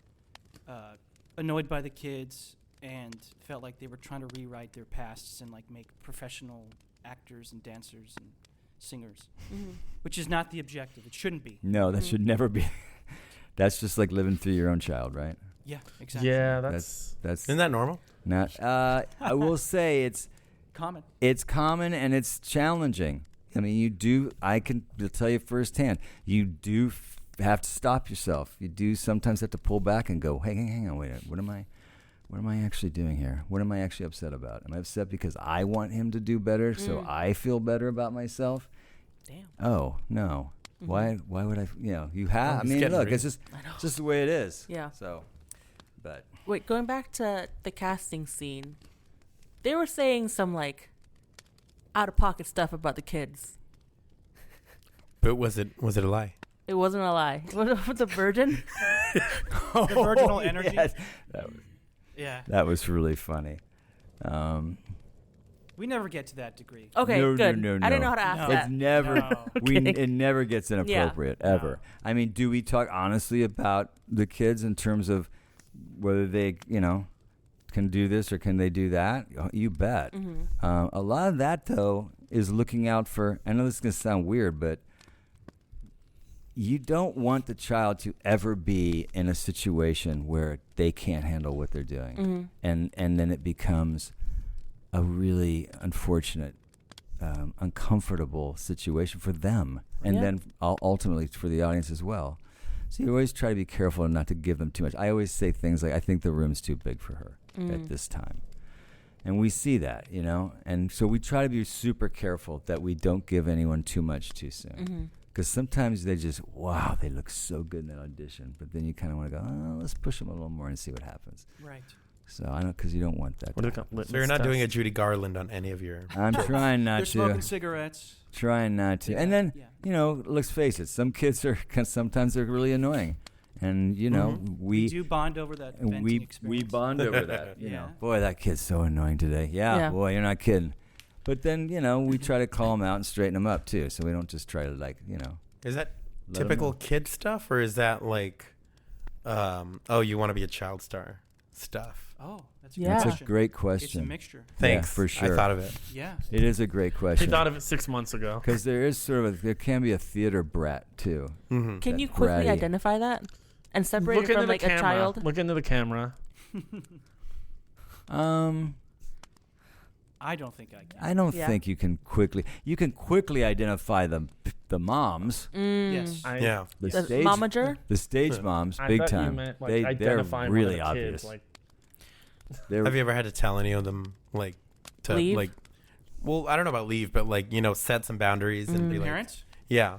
annoyed by the kids and felt like they were trying to rewrite their pasts and like make professional actors and dancers and singers, Mm-hmm. which is not the objective. It shouldn't be. no, that should never be. That's just like living through your own child, right? Yeah, exactly. yeah, that's That's Isn't that normal? not. I will say Common. it's common and it's challenging. I mean, I can tell you firsthand, you do have to stop yourself. You do sometimes have to pull back and go, hey, hang on, wait, what am I actually doing here? What am I actually upset about? Am I upset because I want him to do better so I feel better about myself? Damn. Oh, no. Why would I, you have, I It's mean, getting look, real. it's just the way it is. Yeah. So, but. Wait, going back to the casting scene, they were saying some like out of pocket stuff about the kids. But was it a lie? It wasn't a lie. What the virgin? The virginal energy. Yes. Yeah. That was really funny. We never get to that degree. Okay, No, good. no, I didn't no. know how to ask No. that. It's never No. it never gets inappropriate ever. I mean, do we talk honestly about the kids in terms of whether they, can do this or can they do that? You bet. A lot of that though is looking out for. I know this is gonna sound weird, but you don't want the child to ever be in a situation where they can't handle what they're doing, and then it becomes a really unfortunate, uncomfortable situation for them, and then ultimately for the audience as well. So you always try to be careful not to give them too much. I always say things like, I think the room's too big for her at this time. And we see that, and so we try to be super careful that we don't give anyone too much too soon. Because sometimes they look so good in that audition, but then you kind of want to go, let's push them a little more and see what happens. Right. So I don't, because you don't want that. what do they call it? So you're not doing a Judy Garland on any of your. I'm trying not They're to. smoking cigarettes. Trying not to. And then, let's face it, some kids sometimes they're really annoying. And, We do bond over that venting we experience. bond over that. Yeah. Boy, that kid's so annoying today. Yeah, boy, you're not kidding. But then, we try to call them out and straighten them up, too. So we don't just try to, Is that Let 'em typical know. kid stuff, or is that like, you want to be a child star stuff? Oh, that's a Yeah. good That's question. a great It's a question. mixture. Thanks, for sure. I thought of it. Yeah. It is a great He question. thought of it 6 months ago. Because there is there can be a theater brat, too. Mm-hmm. Can That you quickly bratty. identify that and separate Look it into from the like camera. a child? Look into the camera. I don't think I can. I don't Yeah. think you can quickly identify the the moms, Yes. Yeah. the The stage, momager? the stage moms, I big thought you time. meant, like, They're identifying really one of the obvious. kids, like, Have you ever had to tell any of them like to Leave? like? Well, I don't know about leave, but like set some boundaries and be like, Parents? yeah,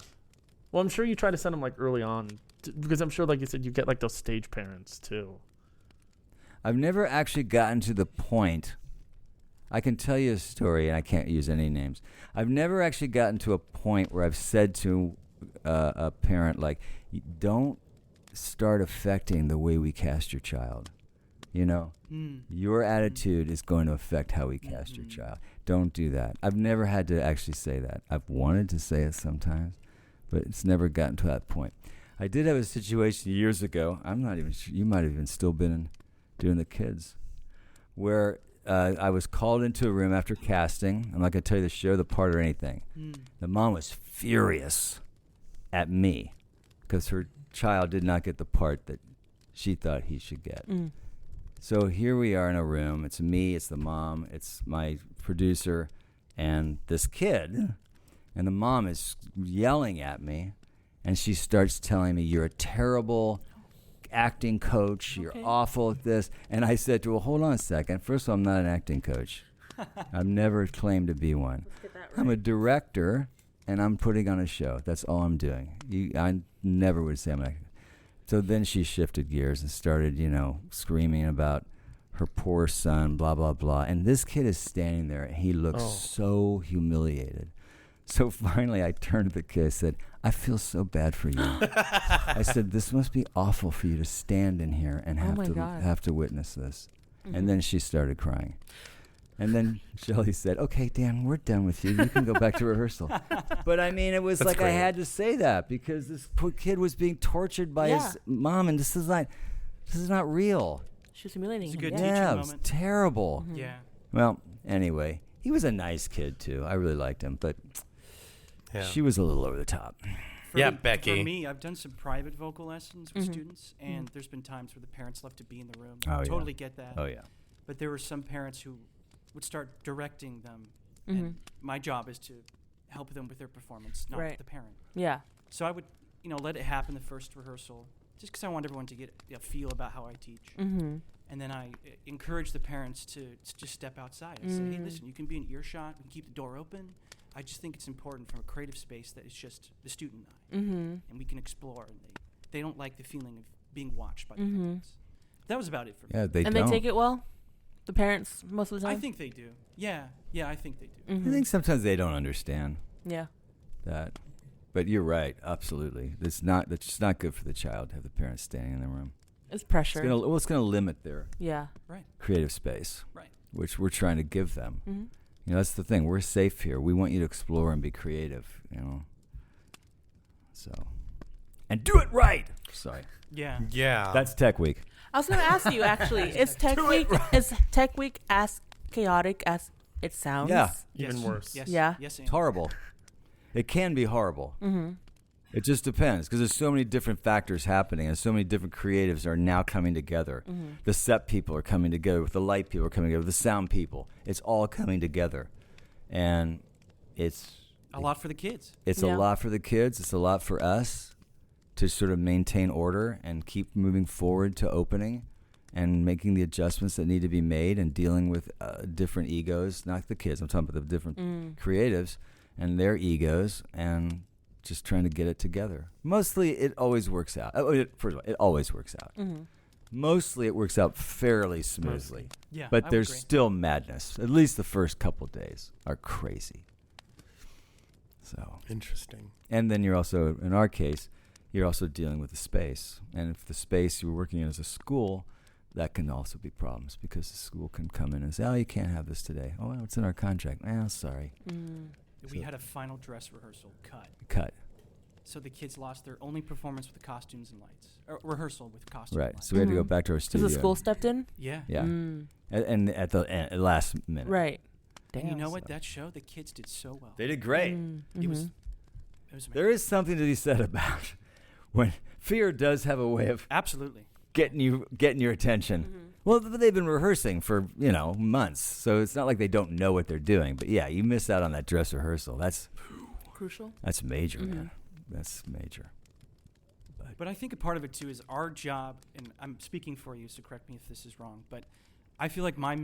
well, I'm sure you try to send them like early on because I'm sure, like you said, you get like those stage parents too. I've never actually gotten to the point. I can tell you a story, and I can't use any names. I've never actually gotten to a point where I've said to a parent, like, don't start affecting the way we cast your child. Your attitude is going to affect how we cast your child. Don't do that. I've never had to actually say that. I've wanted to say it sometimes, but it's never gotten to that point. I did have a situation years ago. I'm not even sure. You might have even still been doing the kids, where I was called into a room after casting. I'm not going to tell you the show, the part, or anything. The mom was furious at me because her child did not get the part that she thought he should get. So here we are in a room. It's me, it's the mom, it's my producer, and this kid. And the mom is yelling at me, and she starts telling me, you're a terrible acting coach. You're awful at this. And I said to her, well, hold on a second. First of all, I'm not an acting coach. I've never claimed to be one. I'm a director, and I'm putting on a show. That's all I'm doing. I never would say I'm an actor. So then she shifted gears and started, screaming about her poor son, blah, blah, blah. And this kid is standing there, and he looks so humiliated. So finally I turned to the kid and said, I feel so bad for you. I said, this must be awful for you to stand in here and have to witness this. And then she started crying. And then Shelley said, okay, Dan, we're done with you. You can go back to rehearsal. But I mean, it was That's like great. I had to say that because this poor kid was being tortured by his mom. And this is not real. She was humiliating him. It's a good yeah. teaching Yeah, it moment. was terrible. Mm-hmm. Yeah. Well, anyway, he was a nice kid, too. I really liked him. But she was a little over the top. Becky. For me, I've done some private vocal lessons with students, and there's been times where the parents love to be in the room. Totally get that. Oh, yeah. But there were some parents who would start directing them, and my job is to help them with their performance, not the parent. Yeah. So I would, let it happen the first rehearsal, just because I want everyone to get a feel about how I teach. And then I encourage the parents to just step outside. I say, hey, listen, you can be in earshot. We can keep the door open. I just think it's important from a creative space that it's just the student and I, and we can explore. And they don't like the feeling of being watched by the parents. That was about it for me. Yeah, they and don't. they take it well? The parents, most of the time? I think they do. Yeah, I think they do. I think sometimes they don't understand Yeah. that. But you're right, absolutely. That's just not good for the child to have the parents standing in the room. It's pressure. It's going to limit their creative space, which we're trying to give them. That's the thing. We're safe here. We want you to explore and be creative, So, and do it right. Sorry. Yeah. That's Tech Week. I was going to ask you, actually, is Tech Week as chaotic as it sounds? Yeah. Even worse. Yes. Yeah. Yes. It's horrible. It can be horrible. It just depends because there's so many different factors happening and so many different creatives are now coming together. The set people are coming together with the light people are coming together with the sound people. It's all coming together. And it's a lot for the kids. It's a lot for the kids. It's a lot for us to sort of maintain order and keep moving forward to opening and making the adjustments that need to be made and dealing with different egos, not the kids. I'm talking about the different creatives and their egos and just trying to get it together. Mostly, it always works out. First of all, it always works out. Mostly, it works out fairly smoothly. Yeah, but there's still madness. At least the first couple days are crazy. So interesting. And then you're also, in our case, you're also dealing with the space. And if the space you're working in is a school, that can also be problems because the school can come in and say, oh, you can't have this today. Oh, well, it's in our contract. Sorry. We had a final dress rehearsal cut. So the kids lost their only performance with the costumes and lights. Or rehearsal with costumes and lights. Right. So we had to go back to our studio. Because the school stepped in? Yeah. Yeah. And at the last minute. Right. And you know what? That show, the kids did so well. They did great. It was amazing. There is something to be said about when fear does have a way of absolutely getting your attention. Well, they've been rehearsing for, months. So it's not like they don't know what they're doing. But yeah, you miss out on that dress rehearsal. That's crucial. That's major, man. That's major. But I think a part of it too is our job, and I'm speaking for you, so correct me if this is wrong, but I feel like our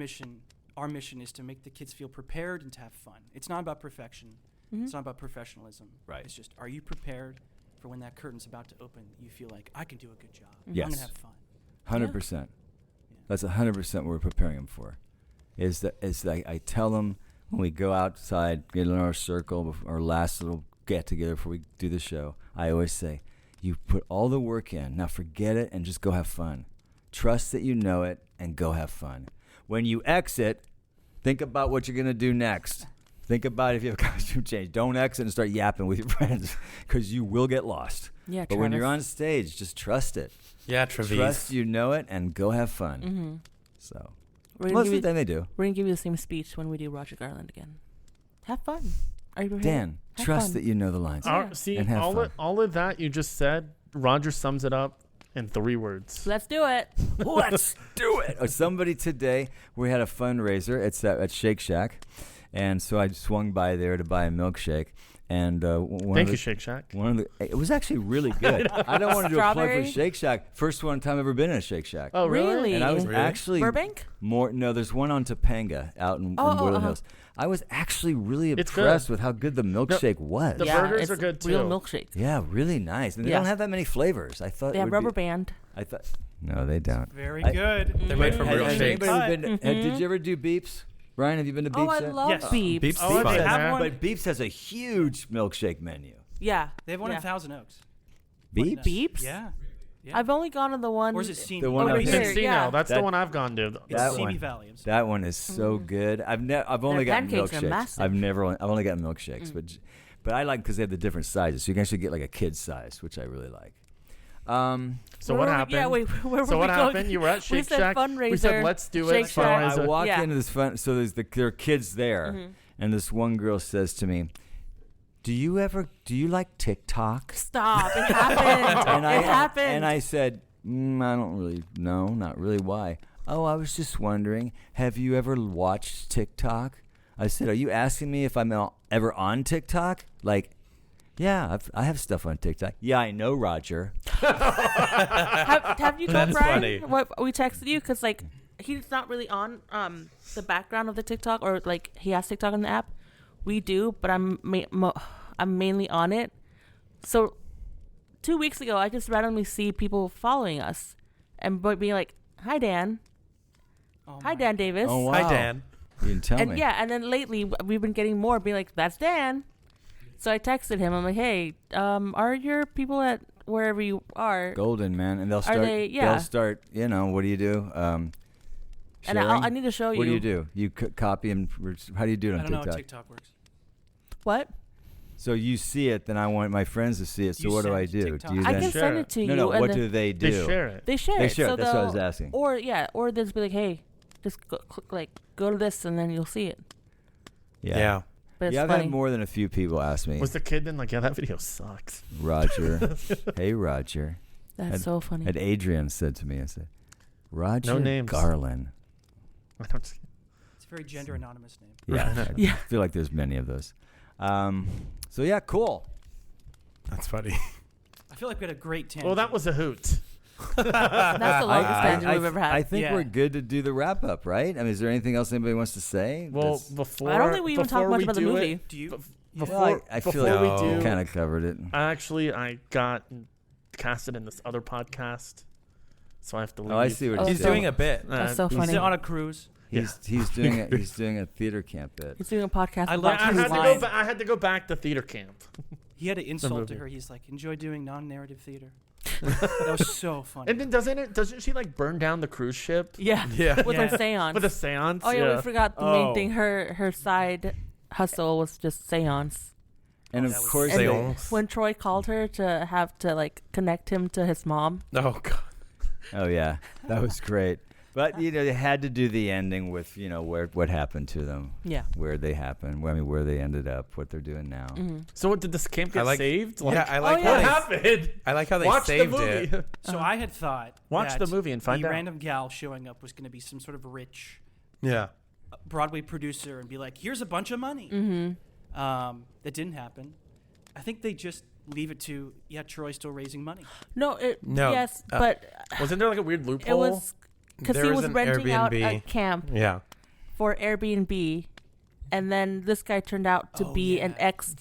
mission is to make the kids feel prepared and to have fun. It's not about perfection. It's not about professionalism. Right. It's just, are you prepared for when that curtain's about to open, you feel like, I can do a good job. Yes. I'm going to have fun. 100%. Yeah. That's 100% what we're preparing them for. Is that I tell them when we go outside, get in our circle, our last little get together before we do the show, I always say, you put all the work in. Now forget it and just go have fun. Trust that you know it and go have fun. When you exit, think about what you're going to do next. Think about if you have a costume change. Don't exit and start yapping with your friends because you will get lost. Yeah, but when you're on stage, just trust it. Yeah, Travis. Trust you know it and go have fun. So most of the time they do. We're going to give you the same speech when we do Roger Garland again. Have fun. Are you prepared? Dan, trust that you know the lines. See, and have fun. all of that you just said, Roger sums it up in 3 words. Let's do it. Let's do it. Somebody today, we had a fundraiser at Shake Shack, and so I swung by there to buy a milkshake. And thank you, Shake Shack. It was actually really good. I don't want to do a plug for Strawberry? Shake Shack. First one time I've ever been in a Shake Shack. Oh, Really? And I was Really? actually Burbank? No, there's one on Topanga out in Woodland Hills. I was actually really It's impressed good. with how good the milkshake was. The burgers are good, Real too. milkshake. Yeah, really nice. And they Yeah. don't have that many flavors. I thought They it have would rubber be, band. I thought no, they don't. Very I- good. They're made from Has real shakes. anybody been did you ever do Beeps? Brian, have you been to Beeps Oh, I yet? love Yes. Beeps. Beeps. Oh, Fun. they have Yeah. one. But Beeps has a huge milkshake menu. Yeah. They have one yeah. in Thousand Oaks. Beeps? Beeps? Yeah. I've only gone to the one. Or is it Simi? The one over up here. Encino, Yeah. that's That- the one I've gone to. It's that Simi one. Valley. That one is so good. I've only Their gotten pancakes are milkshakes. massive. I've only gotten milkshakes, but I like because they have the different sizes, so you can actually get like a kid's size, which I really like. So Where what were we- happened? Yeah, wait. Where were So we what going? happened? You were at We Shake said Shack. fundraiser. We said let's do Shake it. Shack. I Fundraiser. walk Yeah. into this fun. So there are kids there, and this one girl says to me, Do you like TikTok? Stop. It happened. It happened. And I said, I don't really know, not really. Why? Oh, I was just wondering, have you ever watched TikTok? I said, are you asking me if I'm ever on TikTok? Like, yeah, I have stuff on TikTok. Yeah, I know, Roger. have you told That's Brian funny. what we texted you? Because, like, he's not really on the background of the TikTok, or, like, he has TikTok on the app. We do, but I'm mainly on it. So 2 weeks ago, I just randomly see people following us and being like, hi, Dan. Oh Hi, my Dan Davis. Oh, wow. Hi, Dan. You didn't tell And me. yeah, and then lately we've been getting more being like, that's Dan. So I texted him. I'm like, hey, are your people at wherever you are? Golden, man. And they'll start, yeah. they'll start, what do you do? And Sharing? I need to show you. What do you do? You copy and, how do you do it on I don't know TikTok? how TikTok works. What? So you see it, then I want my friends to see it. So You what do send I it to do? TikTok? Do you I then can share send it. it to you. No, and what then do they do? They share it. They share They it. share so it. That's what I was they'll- asking. Or they'll just be like, hey, just go to this and then you'll see it. Yeah. But it's Yeah, I've funny. had more than a few people ask me, Was the kid then like, yeah, that video sucks? Roger. Hey, Roger. That's so funny. And Adrian said to me, I said, Roger No names. Garland. I don't. It's a very gender anonymous name. Yeah. I Yeah. feel like there's many of those. So yeah, cool. That's funny. I feel like we had a great tangent. Well, that was a hoot. That's the longest tangent we've ever had. I think Yeah. we're good to do the wrap up, right? I mean, is there anything else anybody wants to say? Well, That's- before I don't think we even talked before much we about the do movie. it, Do you? before I feel before like we do, kind of covered it. I got casted in this other podcast, so I have to leave. Oh, I see what Oh, He's so- doing a bit. That's so Is funny. it on a cruise? He's doing a theater camp bit. He's doing a podcast. I about love I his had to line. go. I had to go back to theater camp. He had an insult to movie. her. He's like, enjoy doing non-narrative theater. That was so funny. And then doesn't she like burn down the cruise ship Yeah. Yeah. With Yeah. her seance. with a seance? Oh yeah, we forgot the main Oh. thing. Her side hustle was just seance. And Oh, of that was course, And they, Seance. when Troy called her to have to like connect him to his mom. Oh, God. oh yeah, that was great. But they had to do the ending with what happened to them, Yeah. where they happened, where they ended up, what they're doing now. Mm-hmm. So did this camp get I like- saved? Yeah, I like yeah. What how they, happened? I like how they Watch saved the movie. it. So I had thought Watch that the movie and find the out. random gal showing up was going to be some sort of rich Yeah. Broadway producer and be like, here's a bunch of money. Mm-hmm. That didn't happen. I think they just leave it to Troy's still raising money. No. Yes, but wasn't there like a weird loophole? it was because he was renting out a camp Yeah. for Airbnb, and then this guy turned out to be an ex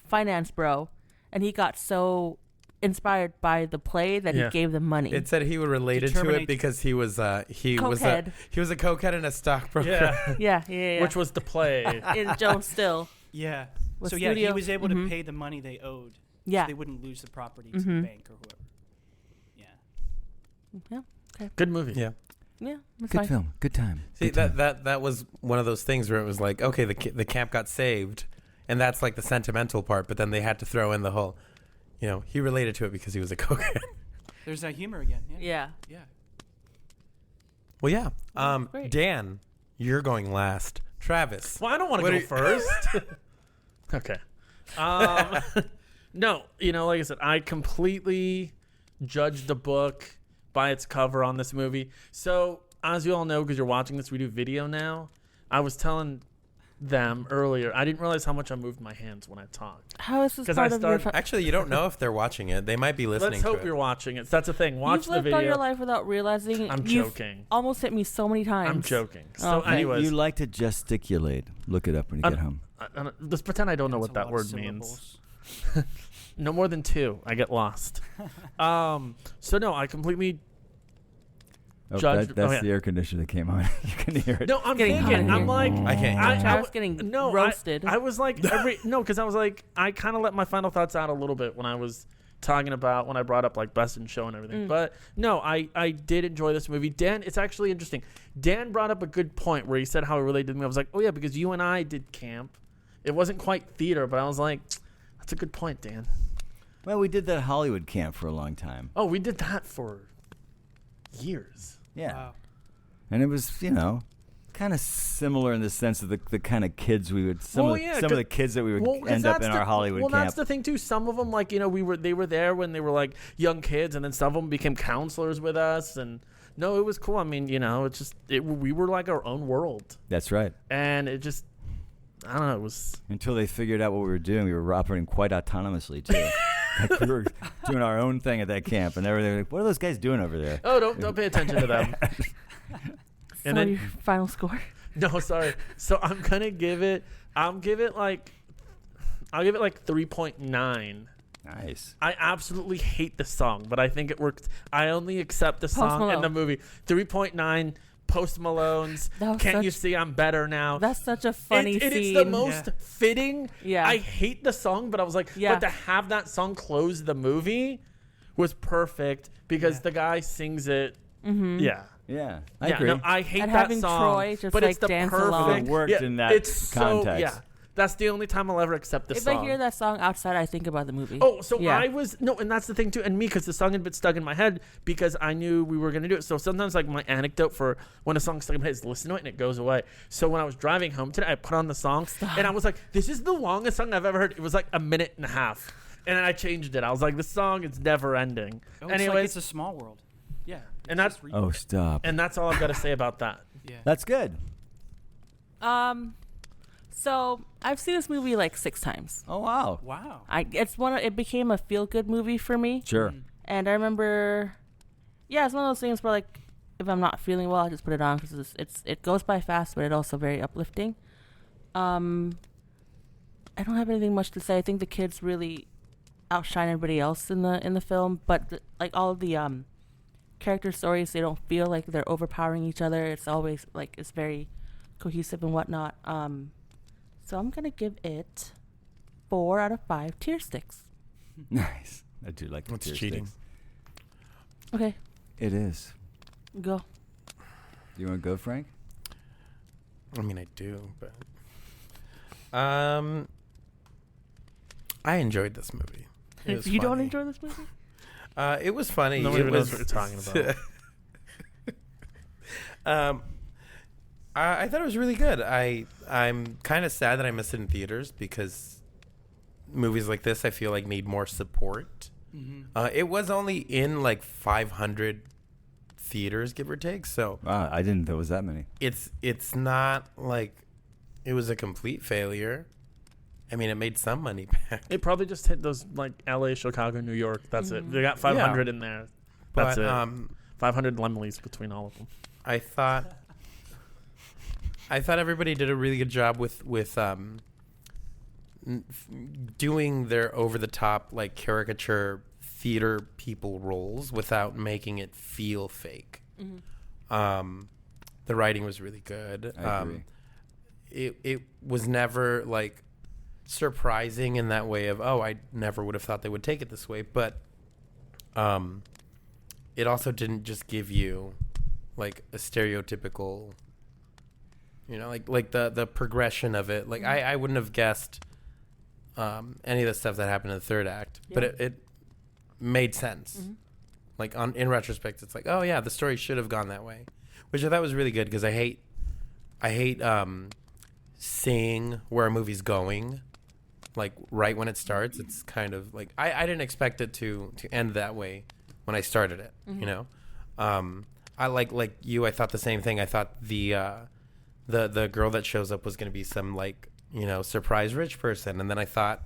finance bro, and he got so inspired by the play that he gave them money. It said he would relate it to it because he was a cokehead and a stockbroker. Yeah. Which was the play. In Jones Still. Yeah. With So studio. he was able to pay the money they owed. Yeah. So they wouldn't lose the property to the bank or whoever. Yeah. Yeah. Okay. Good movie. Yeah. Yeah. That's Good fine. film. Good time. See, Good time. that was one of those things where it was like, okay, the camp got saved, and that's like the sentimental part, but then they had to throw in the whole, he related to it because he was a cokehead. There's that humor again. Yeah. Yeah. Well, yeah. Great. Dan, you're going last. Travis. Well, I don't want to go first. Okay. No, like I said, I completely judged the book by its cover on this movie. So, as you all know, because you're watching this, we do video now. I was telling them earlier, I didn't realize how much I moved my hands when I talked. How is this 'Cause part I of your... started- Actually, you don't know if they're watching it. They might be listening Let's hope to it. you're watching it. That's the thing. Watch You've the lived video. all your life without realizing. I'm You've joking. almost hit me so many times. I'm joking. Oh, So, okay. anyways, You like to gesticulate. Look it up when you get home. just pretend I don't know That's what a that lot of word means. syllables. No more than 2. I get lost. So no, I completely Oh, judged. that's the air conditioner that came on. You can hear it. No, I'm Getting thinking. hot I'm in like, I can't. Travis getting roasted. I was like, because I was like, I kind of let my final thoughts out a little bit when I was talking about when I brought up like best in show and everything. But no, I did enjoy this movie. Dan, it's actually interesting. Dan brought up a good point where he said how it related to me. I was like, oh yeah, because you and I did camp. It wasn't quite theater, but I was like, that's a good point, Dan. Well, we did that Hollywood camp for a long time. Oh, we did that for years. Yeah. Wow. And it was, kind of similar in the sense of the kind of kids we would some of the kids that we would end up in our Hollywood camp. Well, that's the thing too. Some of them, like they were there when they were like young kids, and then some of them became counselors with us. And no, it was cool. I mean, we were like our own world, That's right. and it just, I don't know, it was Until they figured out what we were doing, we were operating quite autonomously too. Like we were doing our own thing at that camp, and they were like, "What are those guys doing over there?" oh, don't pay attention to them. And then your final score. No, sorry. So I'm gonna give it. I'll give it like 3.9. Nice. I absolutely hate the song, but I think it worked. I only accept the song in the movie. 3.9. Post Malone's. Can't you see I'm better now? That's such a funny scene. It's the most fitting. Yeah. I hate the song, but I was like, but to have that song close the movie was perfect because the guy sings it. Mm-hmm. Yeah. Yeah, I agree. No, I hate and that having song, Troy just but like it's the dance perfect. along. It worked in that context. That's the only time I'll ever accept this song. If I hear that song outside, I think about the movie. Oh, so I was and that's the thing too, and me because the song had been stuck in my head because I knew we were gonna do it. So sometimes like my anecdote for when a song's stuck in my head is listen to it and it goes away. So when I was driving home today, I put on the song and I was like, "This is the longest song I've ever heard." It was like a minute and a half, and then I changed it. I was like, "This song is never ending." Oh, Anyways, it's a small world. Yeah. And that's Oh, stop. and that's all I've got to say about that. Yeah. That's good. So I've seen this movie like 6 times. Oh, wow. Wow. It became a feel good movie for me. Sure. And I remember, it's one of those things where like if I'm not feeling well, I just put it on because it goes by fast, but it's also very uplifting. I don't have anything much to say. I think the kids really outshine everybody else in the film, but like all of the character stories, they don't feel like they're overpowering each other. It's always like it's very cohesive and whatnot. So I'm gonna give it 4 out of 5 tear sticks. Nice. I do like the That's tear cheating. sticks. Okay, It is. go. You want to go, Frank? I mean, I do, but I enjoyed this movie. It was You don't funny. enjoy this movie? It was funny. Nobody it even was knows what you're talking about. I thought it was really good. I'm kind of sad that I missed it in theaters because movies like this I feel like need more support. Mm-hmm. It was only in like 500 theaters, give or take. So Wow, I didn't know there was that many. it's not like it was a complete failure. I mean, it made some money back. It probably just hit those like L.A., Chicago, New York. That's it. They got 500 in there. That's But it. 500 Lemleys between all of them. I thought everybody did a really good job with doing their over the top like caricature theater people roles without making it feel fake. The writing was really good. I agree. It was never like surprising in that way of, oh, I never would have thought they would take it this way, but it also didn't just give you like a stereotypical, you know, like the progression of it. Like I wouldn't have guessed any of the stuff that happened in the third act, but it made sense. Like in retrospect, it's like, oh yeah, the story should have gone that way, which I thought was really good because I hate seeing where a movie's going, like right when it starts. It's kind of like I didn't expect it to end that way when I started it. You know, I like you. I thought the same thing. I thought the girl that shows up was going to be some like, you know, surprise rich person, and then I thought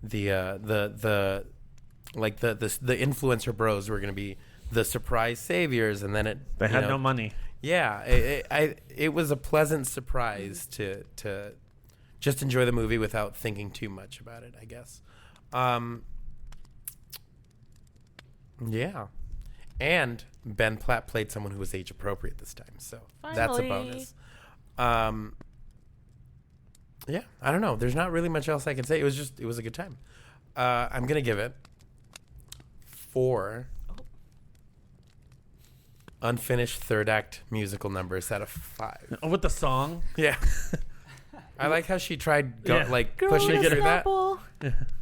the influencer bros were going to be the surprise saviors, and then they had no money. Yeah, it was a pleasant surprise to just enjoy the movie without thinking too much about it, I guess. Yeah, and Ben Platt played someone who was age appropriate this time, so that's a bonus. Yeah, I don't know. There's not really much else I can say. It was a good time. I'm gonna give it 4 unfinished third act musical numbers out of 5. Oh, with the song? Yeah. I like how she tried like Girl pushing with a through that, snapple.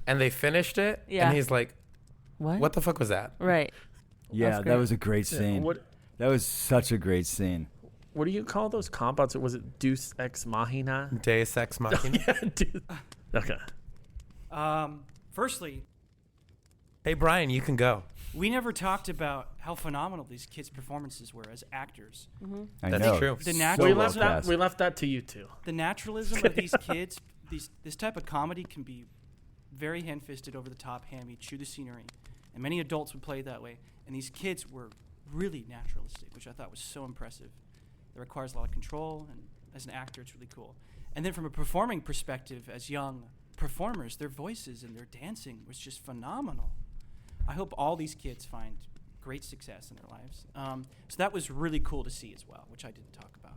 and they finished it, and he's like, "What the fuck was that?" Right. Yeah, that was a great scene. That was such a great scene. What do you call those comp-outs? Was it Deus Ex Machina? Deus Ex Machina. Okay. Firstly, Hey, Brian, you can go. we never talked about how phenomenal these kids' performances were as actors. I That's know. true. The So natural, We well left that. cast. We left that to you two. the naturalism of these kids, this type of comedy can be very hand-fisted, over the top, hammy, chew the scenery, and many adults would play it that way. And these kids were really naturalistic, which I thought was so impressive. It requires a lot of control, and as an actor, it's really cool. And then from a performing perspective, as young performers, their voices and their dancing was just phenomenal. I hope all these kids find great success in their lives. So that was really cool to see as well, which I didn't talk about.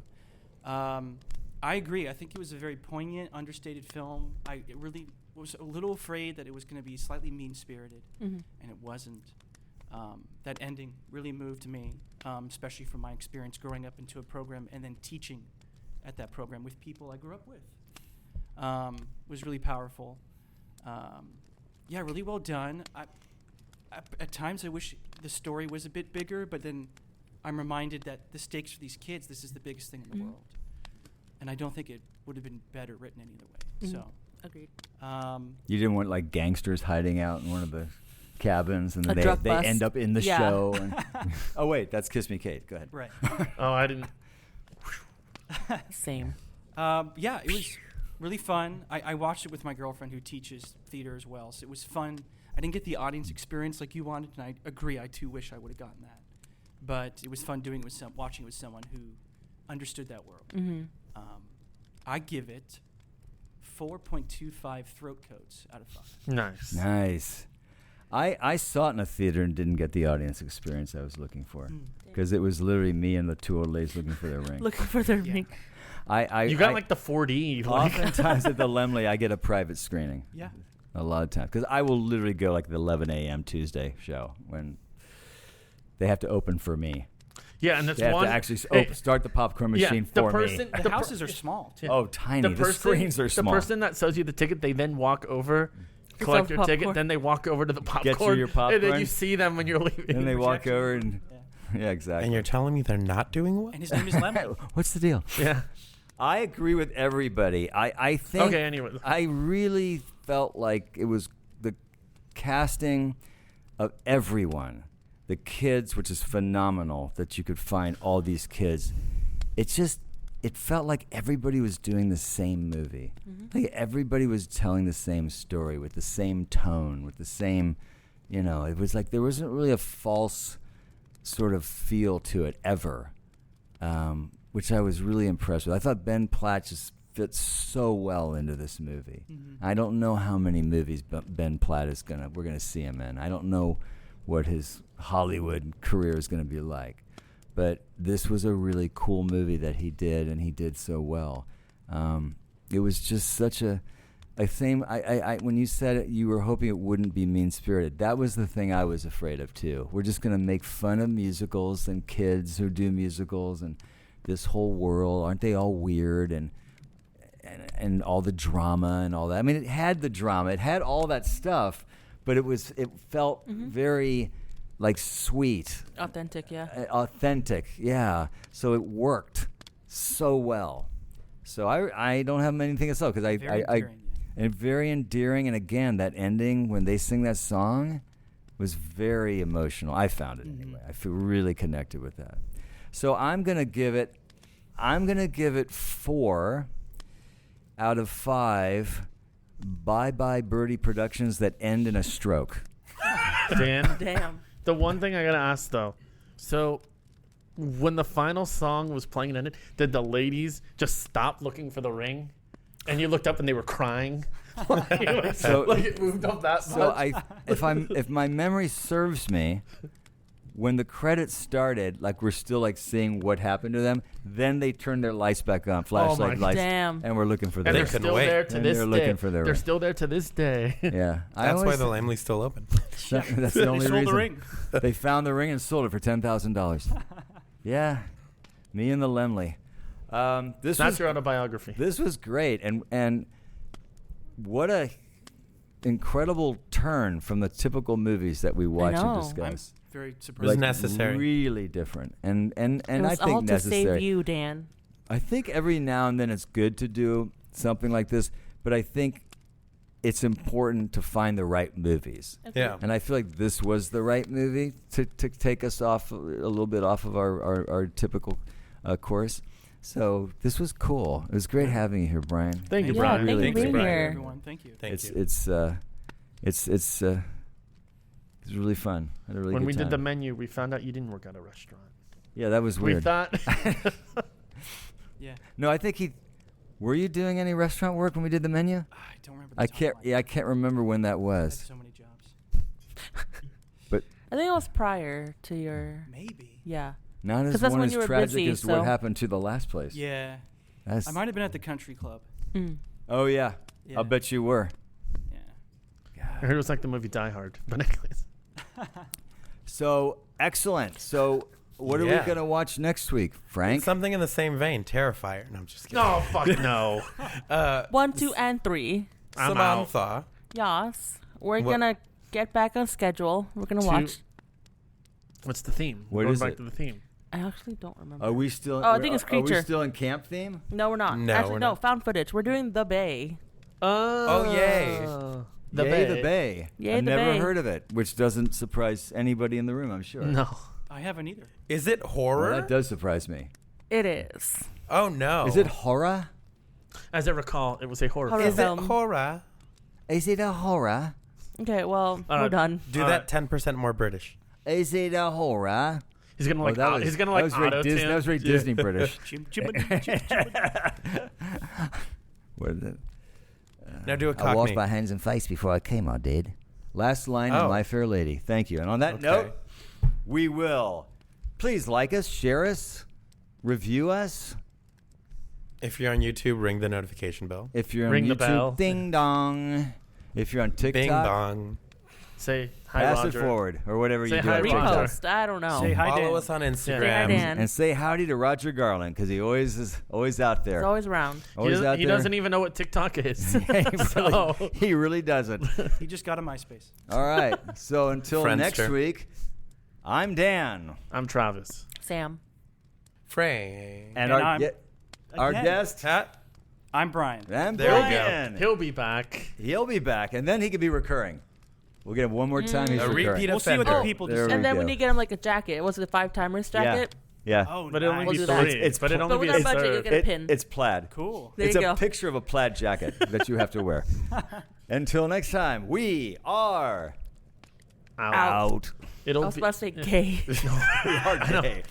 I agree. I think it was a very poignant, understated film. I really was a little afraid that it was going to be slightly mean-spirited, and it wasn't. That ending really moved me, especially from my experience growing up into a program and then teaching at that program with people I grew up with. Was really powerful. Yeah, really well done. At times I wish the story was a bit bigger, but then I'm reminded that the stakes for these kids, this is the biggest thing in the world. And I don't think it would have been better written any other way. So, agreed. You didn't want like gangsters hiding out in one of the cabins, and then they bus. end up in the Yeah. show. And oh wait, that's Kiss Me Kate. Go ahead. right. Oh, I didn't. Same. Yeah, it was really fun. I watched it with my girlfriend who teaches theater as well, so it was fun. I didn't get the audience experience like you wanted, and I agree. I too wish I would have gotten that, but it was fun doing it with watching it with someone who understood that world. I give it 4.25 throat coats out of 5. Nice. Nice. I saw it in a theater and didn't get the audience experience I was looking for, because it was literally me and the 2 old ladies looking for their ring. Looking for their Yeah. ring. You got like the 4D. Like. Oftentimes at the Lemley, I get a private screening. Yeah. A lot of times, because I will literally go like the 11 a.m. Tuesday show when they have to open for me. Yeah, and that's They have one. to actually start the popcorn machine the for person, me. The houses are small, too. Oh, tiny. The screens are small. The person that sells you the ticket, they then walk over, collect your ticket, then they walk over to the popcorn. Get you your popcorn. And then you see them when you're leaving. And they walk Projection. over and yeah, exactly. And you're telling me they're not doing well? And his name is Lemon. What's the deal? Yeah. I agree with everybody. I think. Okay, anyway. I really felt like it was the casting of everyone. The kids, which is phenomenal that you could find all these kids. It's just it felt like everybody was doing the same movie. Like everybody was telling the same story with the same tone, with the same, it was like there wasn't really a false sort of feel to it ever, which I was really impressed with. I thought Ben Platt just fits so well into this movie. I don't know how many movies Ben Platt we're gonna see him in. I don't know what his Hollywood career is gonna be like. But this was a really cool movie that he did, and he did so well. It was just such a thing. I when you said it, you were hoping it wouldn't be mean-spirited. That was the thing I was afraid of, too. We're just going to make fun of musicals and kids who do musicals and this whole world. Aren't they all weird and all the drama and all that? I mean, it had the drama. It had all that stuff, but it felt very... like sweet. Authentic, yeah. Authentic, yeah. So it worked so well. So I don't have anything to say because and very endearing. And again, that ending when they sing that song was very emotional. I found it anyway. I feel really connected with that. So I'm gonna give it 4 out of 5 Bye-Bye Birdie productions that end in a stroke. Damn. The one thing I gotta ask though, so when the final song was playing and ended, did the ladies just stop looking for the ring, and you looked up and they were crying? Like it moved up that much. So if my memory serves me, when the credits started, like we're still like seeing what happened to them, then they turned their lights back on, flashlight lights, and we're looking for them. And they're still there to this day. Looking for their they're still there to this day. Yeah, that's why the Lamley's still open. That's the only they sold reason. the ring. They found the ring and sold it for $10,000. Yeah, me and the Lemley. That's your autobiography. This was great, and what a incredible turn from the typical movies that we watch and discuss. Very surprised. It was necessary. Really different, and it was I think all necessary. to save you, Dan. I think every now and then it's good to do something like this, but I think it's important to find the right movies. Yeah. And I feel like this was the right movie to take us off a little bit off of our typical course. So this was cool. It was great having you here, Brian. Thank you, Yeah, Brian. thank you Thanks, for being Brian. here. Everyone, thank you. It's really fun. I had a really When good we time. did the menu, we found out you didn't work at a restaurant. Yeah, that was weird. We thought. Yeah. No, I think were you doing any restaurant work when we did the menu? I don't remember. I can't remember when that I had was. so many jobs. But I think it was prior to your... Maybe. Yeah. not 'Cause as that's one when as you were tragic busy, as what so- happened to the last place. Yeah. That's, I might have been at the country club. oh yeah. Yeah. I'll bet you were. Yeah. I heard it was like the movie Die Hard, but anyways. So excellent. So what are we Yeah. gonna watch next week, Frank? Something in the same vein. Terrifier. No, I'm just kidding. No, fuck no. 1, 2, and 3. I'm out. Samantha. Yes. We're What- gonna get back on schedule. We're gonna Two- watch. What's the theme? What Going is back it? to the theme. I actually don't remember. Are we still? Oh, I think it's Are we Creature. still in camp theme? No, we're not. No, Actually, we're no. not. Found footage. We're doing The Bay. Oh, yay. The Yay, Bay. the Bay. Yay, I've the never Bay. heard of it, which doesn't surprise anybody in the room, I'm sure. No. I haven't either. Is it Well, horror? that does surprise me. It is. Oh, no. Is it horror? As I recall, it was a horror Horror film. Is it film. horror? Is it a horror? Okay, well, All we're right. done. Do All that right. 10% more British. Is it a horror? He's gonna like. that was, he's gonna that like was very auto Disney. That was very Disney British. What is it? Now do a I cockney. washed my hands and face before I came, I did. Last line Oh. of My Fair Lady. Thank you. And on that Okay. note, we will. Please like us, share us, review us. If you're on YouTube, ring the notification bell. If you're on Ring the YouTube, bell. ding dong. If you're on TikTok, Bing bong. Say hi, pass Roger. it forward or whatever Say you do. hi, on Roger. TikTok. Repost. I don't know. Say hi, Follow Dan. us on Instagram. Say hi, Dan. And say howdy to Roger Garland because he always is always out there. It's always around. Always out He there. doesn't even know what TikTok is. Yeah, he really doesn't. He just got a MySpace. All right. So until Friendster. next week, I'm Dan. I'm Travis. Sam. Frank. And I'm- our Again. guest, I'm Brian. and There we go. Brian. He'll be back. He'll be back, and then he could be recurring. We'll get him one more time. He's A recurring. repeat We'll see what the offender. people There decide. we And then we go. need to get him like a jacket. Was it the 5 timers jacket? Yeah. Oh, But it'll only We'll be do that. 3. It's but it'll But only with be our a budget, you'll third. get a pin. It's plaid. cool. There It's you a go. picture of a plaid jacket that you have to wear. Until next time, we are Out. out. It'll I was be, about to say gay. We are gay.